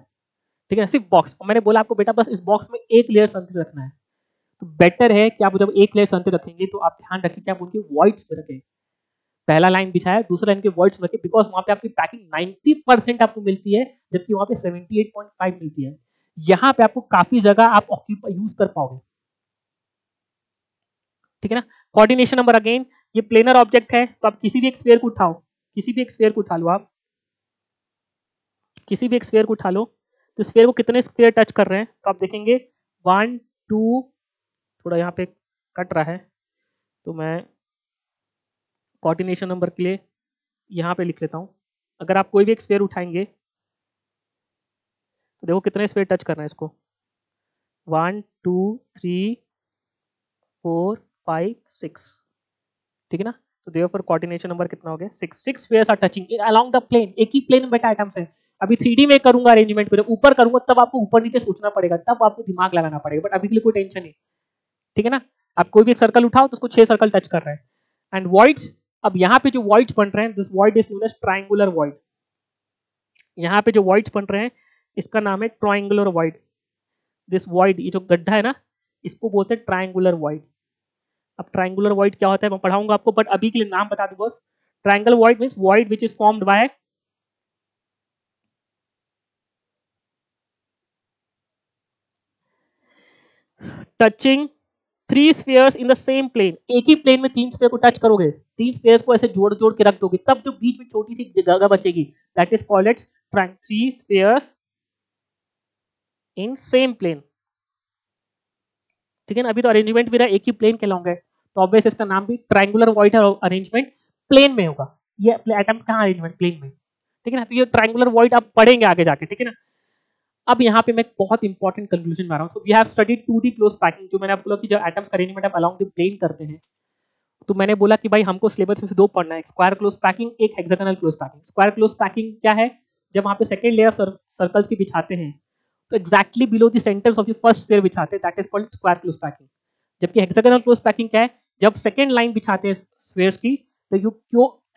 ठीक है, सिर्फ बॉक्स, और मैंने बोला आपको बेटा बस इस बॉक्स में एक लेयर संतरे रखना है, तो बेटर है कि आप जब एक लेयर संतरे रखेंगे तो आप ध्यान रखें कि आप उनके वॉइड्स में रखें। पहला लाइन बिछाया, दूसरा लाइन के वॉइड्स में रखें, बिकॉज वहां पे आपकी पैकिंग 90% आपको मिलती है, जबकि वहां पे 78.5 मिलती है। यहाँ पे आपको काफी जगह आप ऑक्यूपाई यूज कर पाओगे, ठीक है ना। कोऑर्डिनेशन नंबर अगेन, ये प्लेनर ऑब्जेक्ट है, तो आप किसी भी एक स्फीयर को उठाओ, किसी भी एक स्फीयर को उठा लो, आप किसी भी एक स्फीयर को उठा लो, तो स्फीयर को कितने स्फीयर टच कर रहे हैं, तो आप देखेंगे 1 2, थोड़ा यहाँ पे कट रहा है, तो मैं कोऑर्डिनेशन नंबर के लिए यहाँ पे लिख लेता हूँ। अगर आप कोई भी एक स्फीयर उठाएंगे तो देखो कितने स्फीयर टच करना है इसको, 1 2 3 4 5 6, ठीक है ना। तो देयरफॉर कोऑर्डिनेशन नंबर कितना हो गया 6, 6 spheres are touching along the plane, एक ही प्लेन में बेटा आइटम्स है। अभी 3D में करूंगा अरेंजमेंट को, जब ऊपर करूंगा तब आपको ऊपर नीचे सोचना पड़ेगा, तब आपको दिमाग लगाना पड़ेगा, बट अभी के लिए कोई टेंशन नहीं, ठीक है ना। आप कोई भी एक सर्कल उठाओ तो उसको 6 सर्कल टच कर रहे हैं, एंड वॉइड्स, अब यहाँ पे जो वॉइड्स बन रहे हैं, this void is known as triangular void. यहाँ पे जो वॉइड्स बन रहे हैं इसका नाम है ट्रायंगुलर वॉइड। दिस वॉइड, ये जो गड्ढा है ना, इसको बोलते हैं ट्रायंगुलर वॉइड। अब ट्रायंगुलर वॉइड क्या होता है मैं पढ़ाऊंगा आपको, बट अभी के लिए नाम बता दूं बस, triangle void means void which is formed by touching 3 spheres in the same plane. एक ही प्लेन में 3 स्फीयर को टच करोगे, 3 स्फीयर्स को ऐसे जोड़ जोड़ के रख दोगे, तब जो बीच में छोटी सी जगह बचेगी, that is called it's 3 spheres in same plane, ठीक है ना। अभी तो अरेंजमेंट मेरा एक ही प्लेन के लॉन्ग है, तो ऑब्वियस इसका नाम भी ट्रायंगुलर वॉइड अरेंजमेंट प्लेन में होगा। ये एटम्स कहाँ अरेंजमेंट प्लेन में, ठीक है ना। तो ये ट्रायंगुलर वॉइड आप पढ़ेंगे आगे जाके, ठीक है ना। अब यहाँ पे मैं एक बहुत इंपॉर्टेंट कंक्लूजन में आ रहा हूँ। So we have studied 2D close packing, जो मैंने आपको बोला कि जो एटम्स का अरेंजमेंट आप अलोंग द प्लेन करते हैं, तो मैंने बोला कि भाई हमको सिलेबस में से 2 पढ़ना है, स्क्वायर क्लोज पैकिंग, एक hexagonal close packing. Square close packing क्या है, जब वहाँ पे सेकंड लेयर सर्कल्स की बिछाते हैं तो exactly below the centres of the first sphere बिछाते हैं, that is called square close packing. जबकि हेक्सागोनल क्लोज पैकिंग क्या है, जब सेकंड लाइन बिछाते हैं स्फीयर्स की, तो you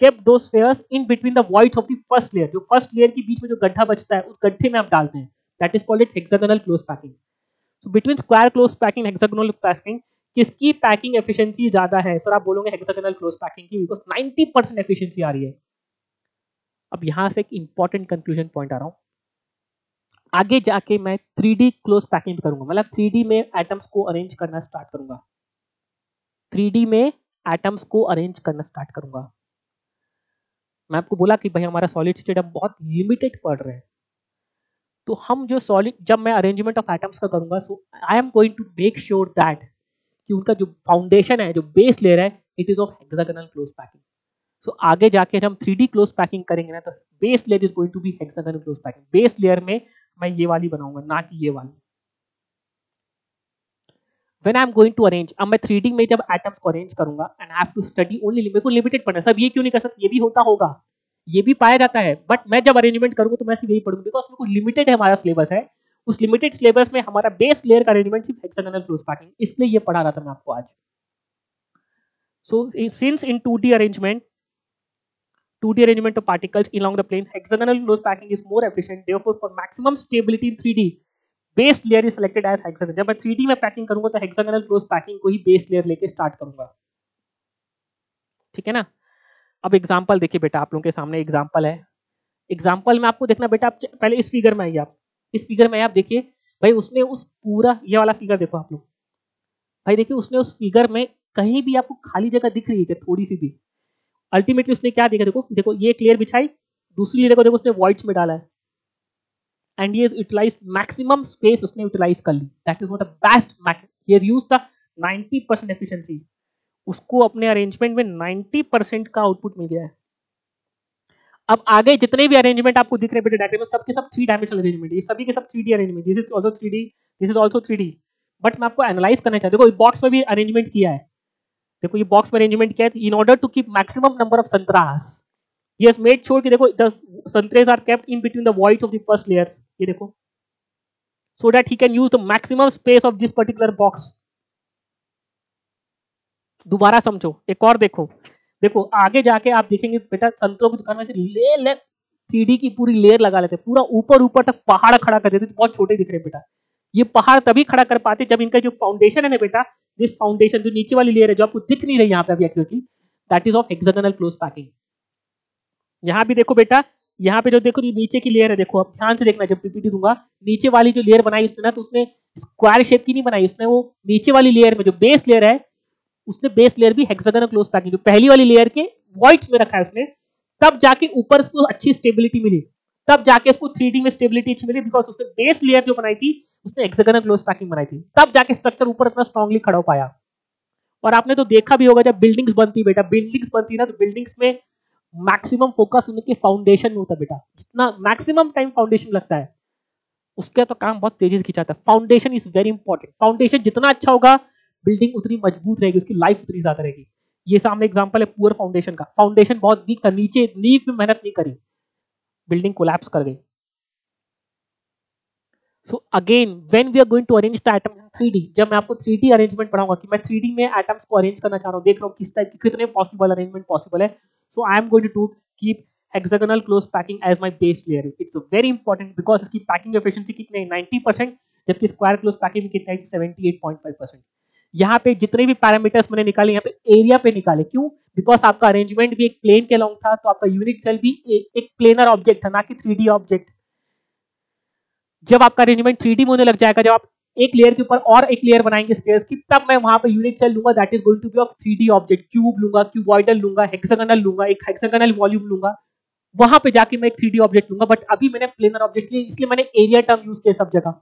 kept those spheres in between the voids of the first layer, जो फर्स्ट लेयर के बीच में जो गड्ढा बचता है उस गड्ढे में आप डालते हैं, that is called its hexagonal close packing. So between square close packing and hexagonal packing, किसकी पैकिंग एफिशिएंसी ज्यादा है, सर आप बोलोगे हेक्सागोनल क्लोज पैकिंग की, बिकॉज 90% एफिशिएंसी आ रही है। अब यहां से एक इंपॉर्टेंट कंक्लूजन पॉइंट आ रहा हूं, आगे जाके मैं 3D क्लोज पैकिंग करूंगा, मतलब 3D में एटम्स को अरेंज करना स्टार्ट करूंगा, 3D में एटम्स को अरेंज करना स्टार्ट करूंगा। मैं आपको बोला कि भाई हमारा सॉलिड स्टेट हम बहुत लिमिटेड पढ़ रहे हैं, तो हम जो सॉलिड, जब मैं अरेंजमेंट ऑफ एटम्स का करूंगा, so I am going to make sure that कि उनका जो फाउंडेशन है, जो बेस लेयर है, it is of hexagonal close packing. So आगे जाके हम 3D क्लोज पैकिंग करेंगे ना, तो base layer is going to be hexagonal close packing. Base layer में मैं ये वाली बनाऊंगा, ना कि ये वाली। When I'm going to arrange, अब मैं 3D में जब एटम्स को अरेंज करूंगा, and I have to study only, मेरे को लिमिटेड पढ़ना है, सब ये क्यों नहीं कर सकते, ये भी होता होगा, ये भी पाया जाता है, बट मैं जब अरेंजमेंट करूंगा तो मैं सिर्फ यही पढ़ूंगा, बिकॉज मेरे को लिमिटेड है, हमारा सिलेबस है, उस लिमिटेड सिलेबस में हमारा बेस लेयर का अरेंजमेंट सिर्फ हेक्सागोनल क्लोज पैकिंग, इसलिए ये पढ़ा रहा था मैं आपको आज। So since in 2D arrangement of particles along the plane, hexagonal close packing is more efficient. Therefore, for maximum stability in 3D, base layer is selected as hexagon. जब मैं 3D में पैकिंग करूंगा तो हेक्सागोनल क्लोज पैकिंग को ही base layer लेके start करूंगा, ठीक है ना। अब एग्जाम्पल देखिए बेटा, आप लोगों के सामने एग्जाम्पल है। एग्जाम्पल में आपको देखना बेटा, आप पहले इस फिगर में आइए, आप इस फिगर में आप देखिए भाई, उसने उस पूरा ये वाला फिगर देखो आप लोग भाई, देखिए उसने उस फिगर में कहीं भी आपको खाली जगह दिख रही है क्या, थोड़ी सी भी? अल्टीमेटली उसने क्या देखा, देखो देखो ये क्लियर बिछाई, दूसरी लेयर को देखो उसने वॉइड्स में डाला है, and he has utilised maximum space, उसने यूटिलाइज कर ली। That is what the best, he has used the 90% efficiency, उसको अपने अरेंजमेंट में 90% का आउटपुट मिल गया है। अब आगे जितने भी अरेंजमेंट आपको दिख रहे हैं बेटे डायग्राम में, सबके सब 3 डायमेंशनल अरेंजमेंट, ये सभी के सब 3D arrangement, this is also 3D, this is also 3D। But मैं आपको एनालाइज करना चाहता हूं, देखो बॉक्स में भी अरेंजमेंट किया है, देखो ये बॉक्स में अरेंजमेंट किया है, in order to keep maximum number of संतरास, ये हैज मेड श्योर कि देखो द संतरेस are kept in between the voids of the first layers, ये देखो, so that he can use the maximum space of this particular box. दोबारा समझो, एक और देखो, देखो आगे जाके आप देखेंगे बेटा, संतरों की दुकान में से ले ले 3D की पूरी लेयर लगा लेते, पूरा ऊपर ऊपर तक पहाड़ खड़ा कर देते, तो बहुत छोटे दिख रहे बेटा। ये पहाड़ तभी खड़ा कर पाते जब इनका जो फाउंडेशन है ना बेटा, दिस फाउंडेशन जो नीचे वाली लेयर है जो आपको दिख नहीं रही यहाँ पे अभी actually, that is of hexagonal close packing. यहाँ भी देखो बेटा, यहाँ पे जो देखो ये नीचे की लेयर है, देखो अब ध्यान से देखना, जब पीपीटी दूंगा, नीचे वाली जो लेयर बनाई उसने ना, तो उसने स्क्वायर शेप की नहीं बनाई, उसने वो नीचे वाली लेयर में जो बेस लेयर है, उसने बेस लेयर भी हेक्सागोनल क्लोज पैकिंग, जो पहली वाली लेयर के वॉइड्स में रखा है उसने, तब जाके ऊपर उसको अच्छी स्टेबिलिटी मिली, तब जाके इसको 3D में स्टेबिलिटी अच्छी मिली, बिकॉज उसने बेस लेयर जो बनाई थी उसने हेक्सागोनल क्लोज पैकिंग बनाई थी, तब जाके स्ट्रक्चर ऊपर इतना स्ट्रांगली खड़ा हो पाया। और आपने तो देखा भी होगा, जब बिल्डिंग्स बनती बेटा, बिल्डिंग्स बनती ना, तो बिल्डिंग्स में मैक्सिमम फोकस उनके फाउंडेशन में होता है बेटा, जितना मैक्सिमम टाइम फाउंडेशन लगता है उसका तो काम बहुत तेजी से खिंचाता है। Foundation is very important, foundation जितना अच्छा होगा बिल्डिंग उतनी मजबूत रहेगी, उसकी लाइफ उतनी ज्यादा रहेगी। ये सामने एग्जांपल है पुअर फाउंडेशन का, फाउंडेशन बहुत वीक था, नीचे नींव में मेहनत नहीं करी, बिल्डिंग कोलैप्स कर गई। So again when we are going to arrange the atoms in 3D, जब मैं आपको 3D अरेंजमेंट पढ़ाऊंगा कि मैं 3D में एटम्स को अरेंज करना चाह रहा हूं, देख रहा हूं किस टाइप के कितने पॉसिबल अरेंजमेंट पॉसिबल है, so I am going to keep hexagonal close packing as my base layer. It's very important because इसकी पैकिंग एफिशिएंसी कितनी है, 90%, जबकि स्क्वायर क्लोज पैकिंग में कितना है, 78.5%। यहाँ पे जितने भी पैरामीटर्स मैंने निकाले, यहाँ पे एरिया पे निकाले, क्यों? बिकॉज आपका अरेंजमेंट भी एक प्लेन के अलोंग था, तो आपका यूनिट सेल भी एक प्लेनर ऑब्जेक्ट था, ना कि 3D ऑब्जेक्ट। जब आपका अरेंजमेंट 3D में होने लग जाएगा, जब आप एक लेयर के ऊपर और एक लेयर बनाएंगे स्क्वायर्स की, तब मैं वहां पे यूनिट सेल लूंगा, that is going to be of 3D object, cube लूंगा, क्यूबॉइडल लूंगा, हेक्सागोनल लूंगा, एक हेक्सागोनल वॉल्यूम लूंगा, वहां पे जाके मैं एक 3D ऑब्जेक्ट लूंगा। बट अभी मैंने प्लेनर ऑब्जेक्ट लिए, इसलिए मैंने एरिया टर्म यूज किया सब जगह।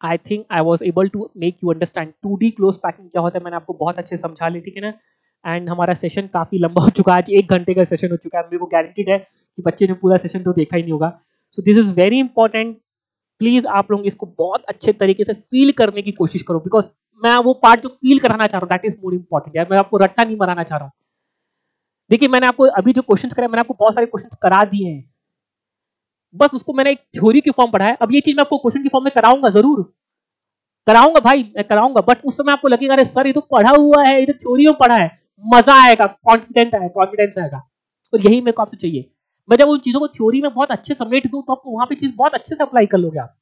I think I was able to make you understand 2D close packing क्या होता है, मैंने आपको बहुत अच्छे समझा लिया, ठीक है ना। एंड हमारा सेशन काफी लंबा हो चुका है, आज 1 घंटे का सेशन हो चुका है, मेरे को गारंटीड है कि बच्चे ने पूरा सेशन तो देखा ही नहीं होगा। So this is very important, please आप लोग इसको बहुत अच्छे तरीके से फील करने की कोशिश करो, बिकॉज मैं वो पार्ट जो फील कराना चाह रहा हूँ दैट इज मोर इंपॉर्टेंट यार, मैं आपको रट्टा नहीं मराना चाह रहा हूँ। देखिए मैंने आपको अभी जो क्वेश्चंस कराए, मैंने आपको बहुत सारे क्वेश्चंस करा दिए हैं, बस उसको मैंने एक थ्योरी की फॉर्म पढ़ाया। अब ये चीज मैं आपको क्वेश्चन की फॉर्म में कराऊंगा, जरूर कराऊंगा भाई, मैं कराऊंगा, बट उस समय आपको लगेगा अरे सर ये तो पढ़ा हुआ है, ये तो थ्योरी में पढ़ा है, मजा आएगा, कॉन्फिडेंस आएगा, और यही मेरे को आपसे चाहिए। मैं जब उन चीजों को थ्योरी में बहुत अच्छे समेट दूं, तो आपको वहां पे चीज बहुत अच्छे से अप्लाई कर लोगे आप।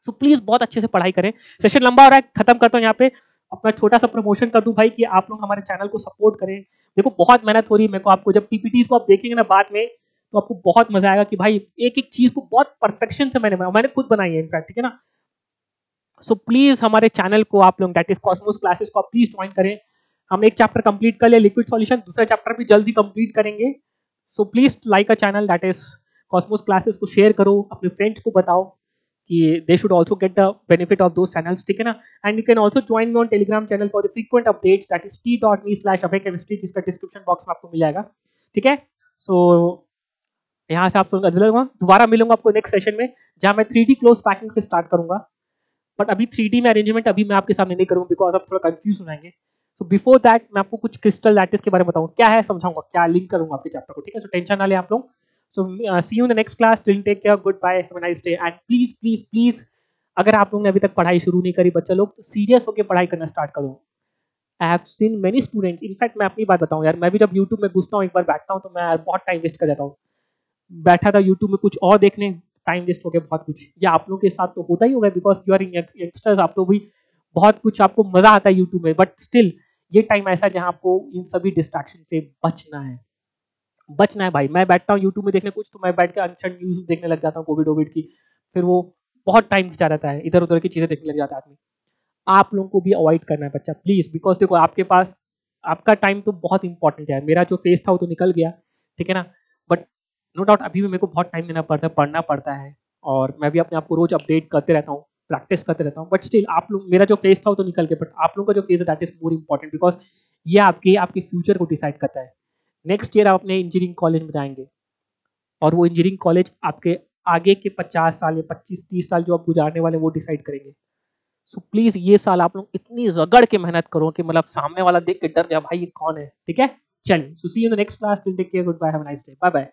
सो प्लीज बहुत अच्छे से पढ़ाई करें। सेशन लंबा हो रहा है, खत्म करता हूँ यहाँ पे, अपना छोटा सा प्रमोशन कर दूं भाई कि आप लोग हमारे चैनल को सपोर्ट करें। देखो बहुत मेहनत हो रही है मेरे को, आपको जब पीपीटीज को आप देखेंगे ना बाद में, तो आपको बहुत मजा आएगा कि भाई एक एक चीज को बहुत परफेक्शन से मैंने खुद बनाई है इनफैक्ट, ठीक है ना। सो प्लीज हमारे चैनल को आप लोग, दैट इज कॉस्मोस क्लासेस को आप प्लीज ज्वाइन करें। हमने एक चैप्टर कंप्लीट कर लिया लिक्विड सॉल्यूशन, दूसरा चैप्टर भी जल्दी कंप्लीट करेंगे। So please like a channel that is Cosmos classes को शेयर करो, अपने फ्रेंड्स को बताओ कि they should also get the benefit of those channels, ठीक है ना। And you can also join me on Telegram channel for the frequent updates, that is t.me/abhaychemistry, जिसका डिस्क्रिप्शन बॉक्स में आपको मिल जाएगा, ठीक है। सो यहाँ से आप दोबारा मिलूंगा आपको नेक्स्ट सेशन में, जहाँ मैं 3D क्लोज पैकिंग से स्टार्ट करूंगा। बट अभी 3D में अरेंजमेंट अभी मैं आपके सामने नहीं करूंगा, बिकॉज आप थोड़ा कंफ्यूज हो जाएंगे। सो बिफोर दैट मैं आपको कुछ क्रिस्टल लैटिस के बारे में बताऊंगा, क्या है समझाऊंगा, क्या लिंक करूंगा आपके चैप्टर को, ठीक है। सो टेंशन ना ले आप लोग। So see you in the next class, till take care, goodbye, have a nice day. And please please please अगर आप लोगों ने अभी तक पढ़ाई शुरू नहीं करी बच्चा लोग, तो सीरियस होकर पढ़ाई करना स्टार्ट करो। I have seen many students, in fact मैं अपनी बात बताऊं यार, मैं भी जब यूट्यूब में घुसता हूँ, एक बार बैठता हूँ, तो मैं बहुत टाइम वेस्ट कर जाता हूँ। बैठा था यूट्यूब में कुछ और देखने, टाइम वेस्ट हो गया बहुत कुछ। ये आप लोगों के साथ तो होता ही होगा, बिकॉज यू आर यंगस्टर्स, आप तो भी बहुत कुछ आपको मजा आता है यूट्यूब में, बट स्टिल ये टाइम ऐसा है जहाँ आपको इन सभी डिस्ट्रैक्शन से बचना है भाई। मैं बैठता हूँ यूट्यूब में देखने कुछ, तो मैं बैठ के अनशन न्यूज़ देखने लग जाता हूँ कोविड वोविड की, फिर वो बहुत टाइम खिंचा रहता है, इधर-उधर की चीज़ें देखने लग जाता है आदमी। आप लोगों को भी अवॉइड करना है बच्चा प्लीज़, बिकॉज़ देखो आपके पास आपका टाइम तो बहुत इंपॉर्टेंट है। मेरा जो फेज़ था वो तो निकल गया, ठीक है ना? बट नो डाउट अभी भी मेरे को बहुत टाइम देना पड़ता है, पढ़ना पड़ता है और मैं भी अपने आप को रोज़ अपडेट करते रहता हूँ, प्रैक्टिस करते रहता हूँ। बट स्टिल आप लोग, मेरा जो फेज़ था वो तो निकल गया, बट आप लोगों का जो फेज़ है that is more important, because ये आपके फ्यूचर को डिसाइड करता है। नेक्स्ट ईयर आप अपने इंजीनियरिंग कॉलेज में जाएँगे और वो इंजीनियरिंग कॉलेज आपके आगे के 50 साल या 25-30 साल जो आप गुज़ारने वाले हैं वो डिसाइड करेंगे। सो प्लीज़ ये साल आप लोग इतनी रगड़ के मेहनत करो कि मतलब सामने वाला देख के डर जाए, भाई ये कौन है? ठीक है? चलिए, so see you in the next class, till take care, goodbye, have a nice day, bye bye.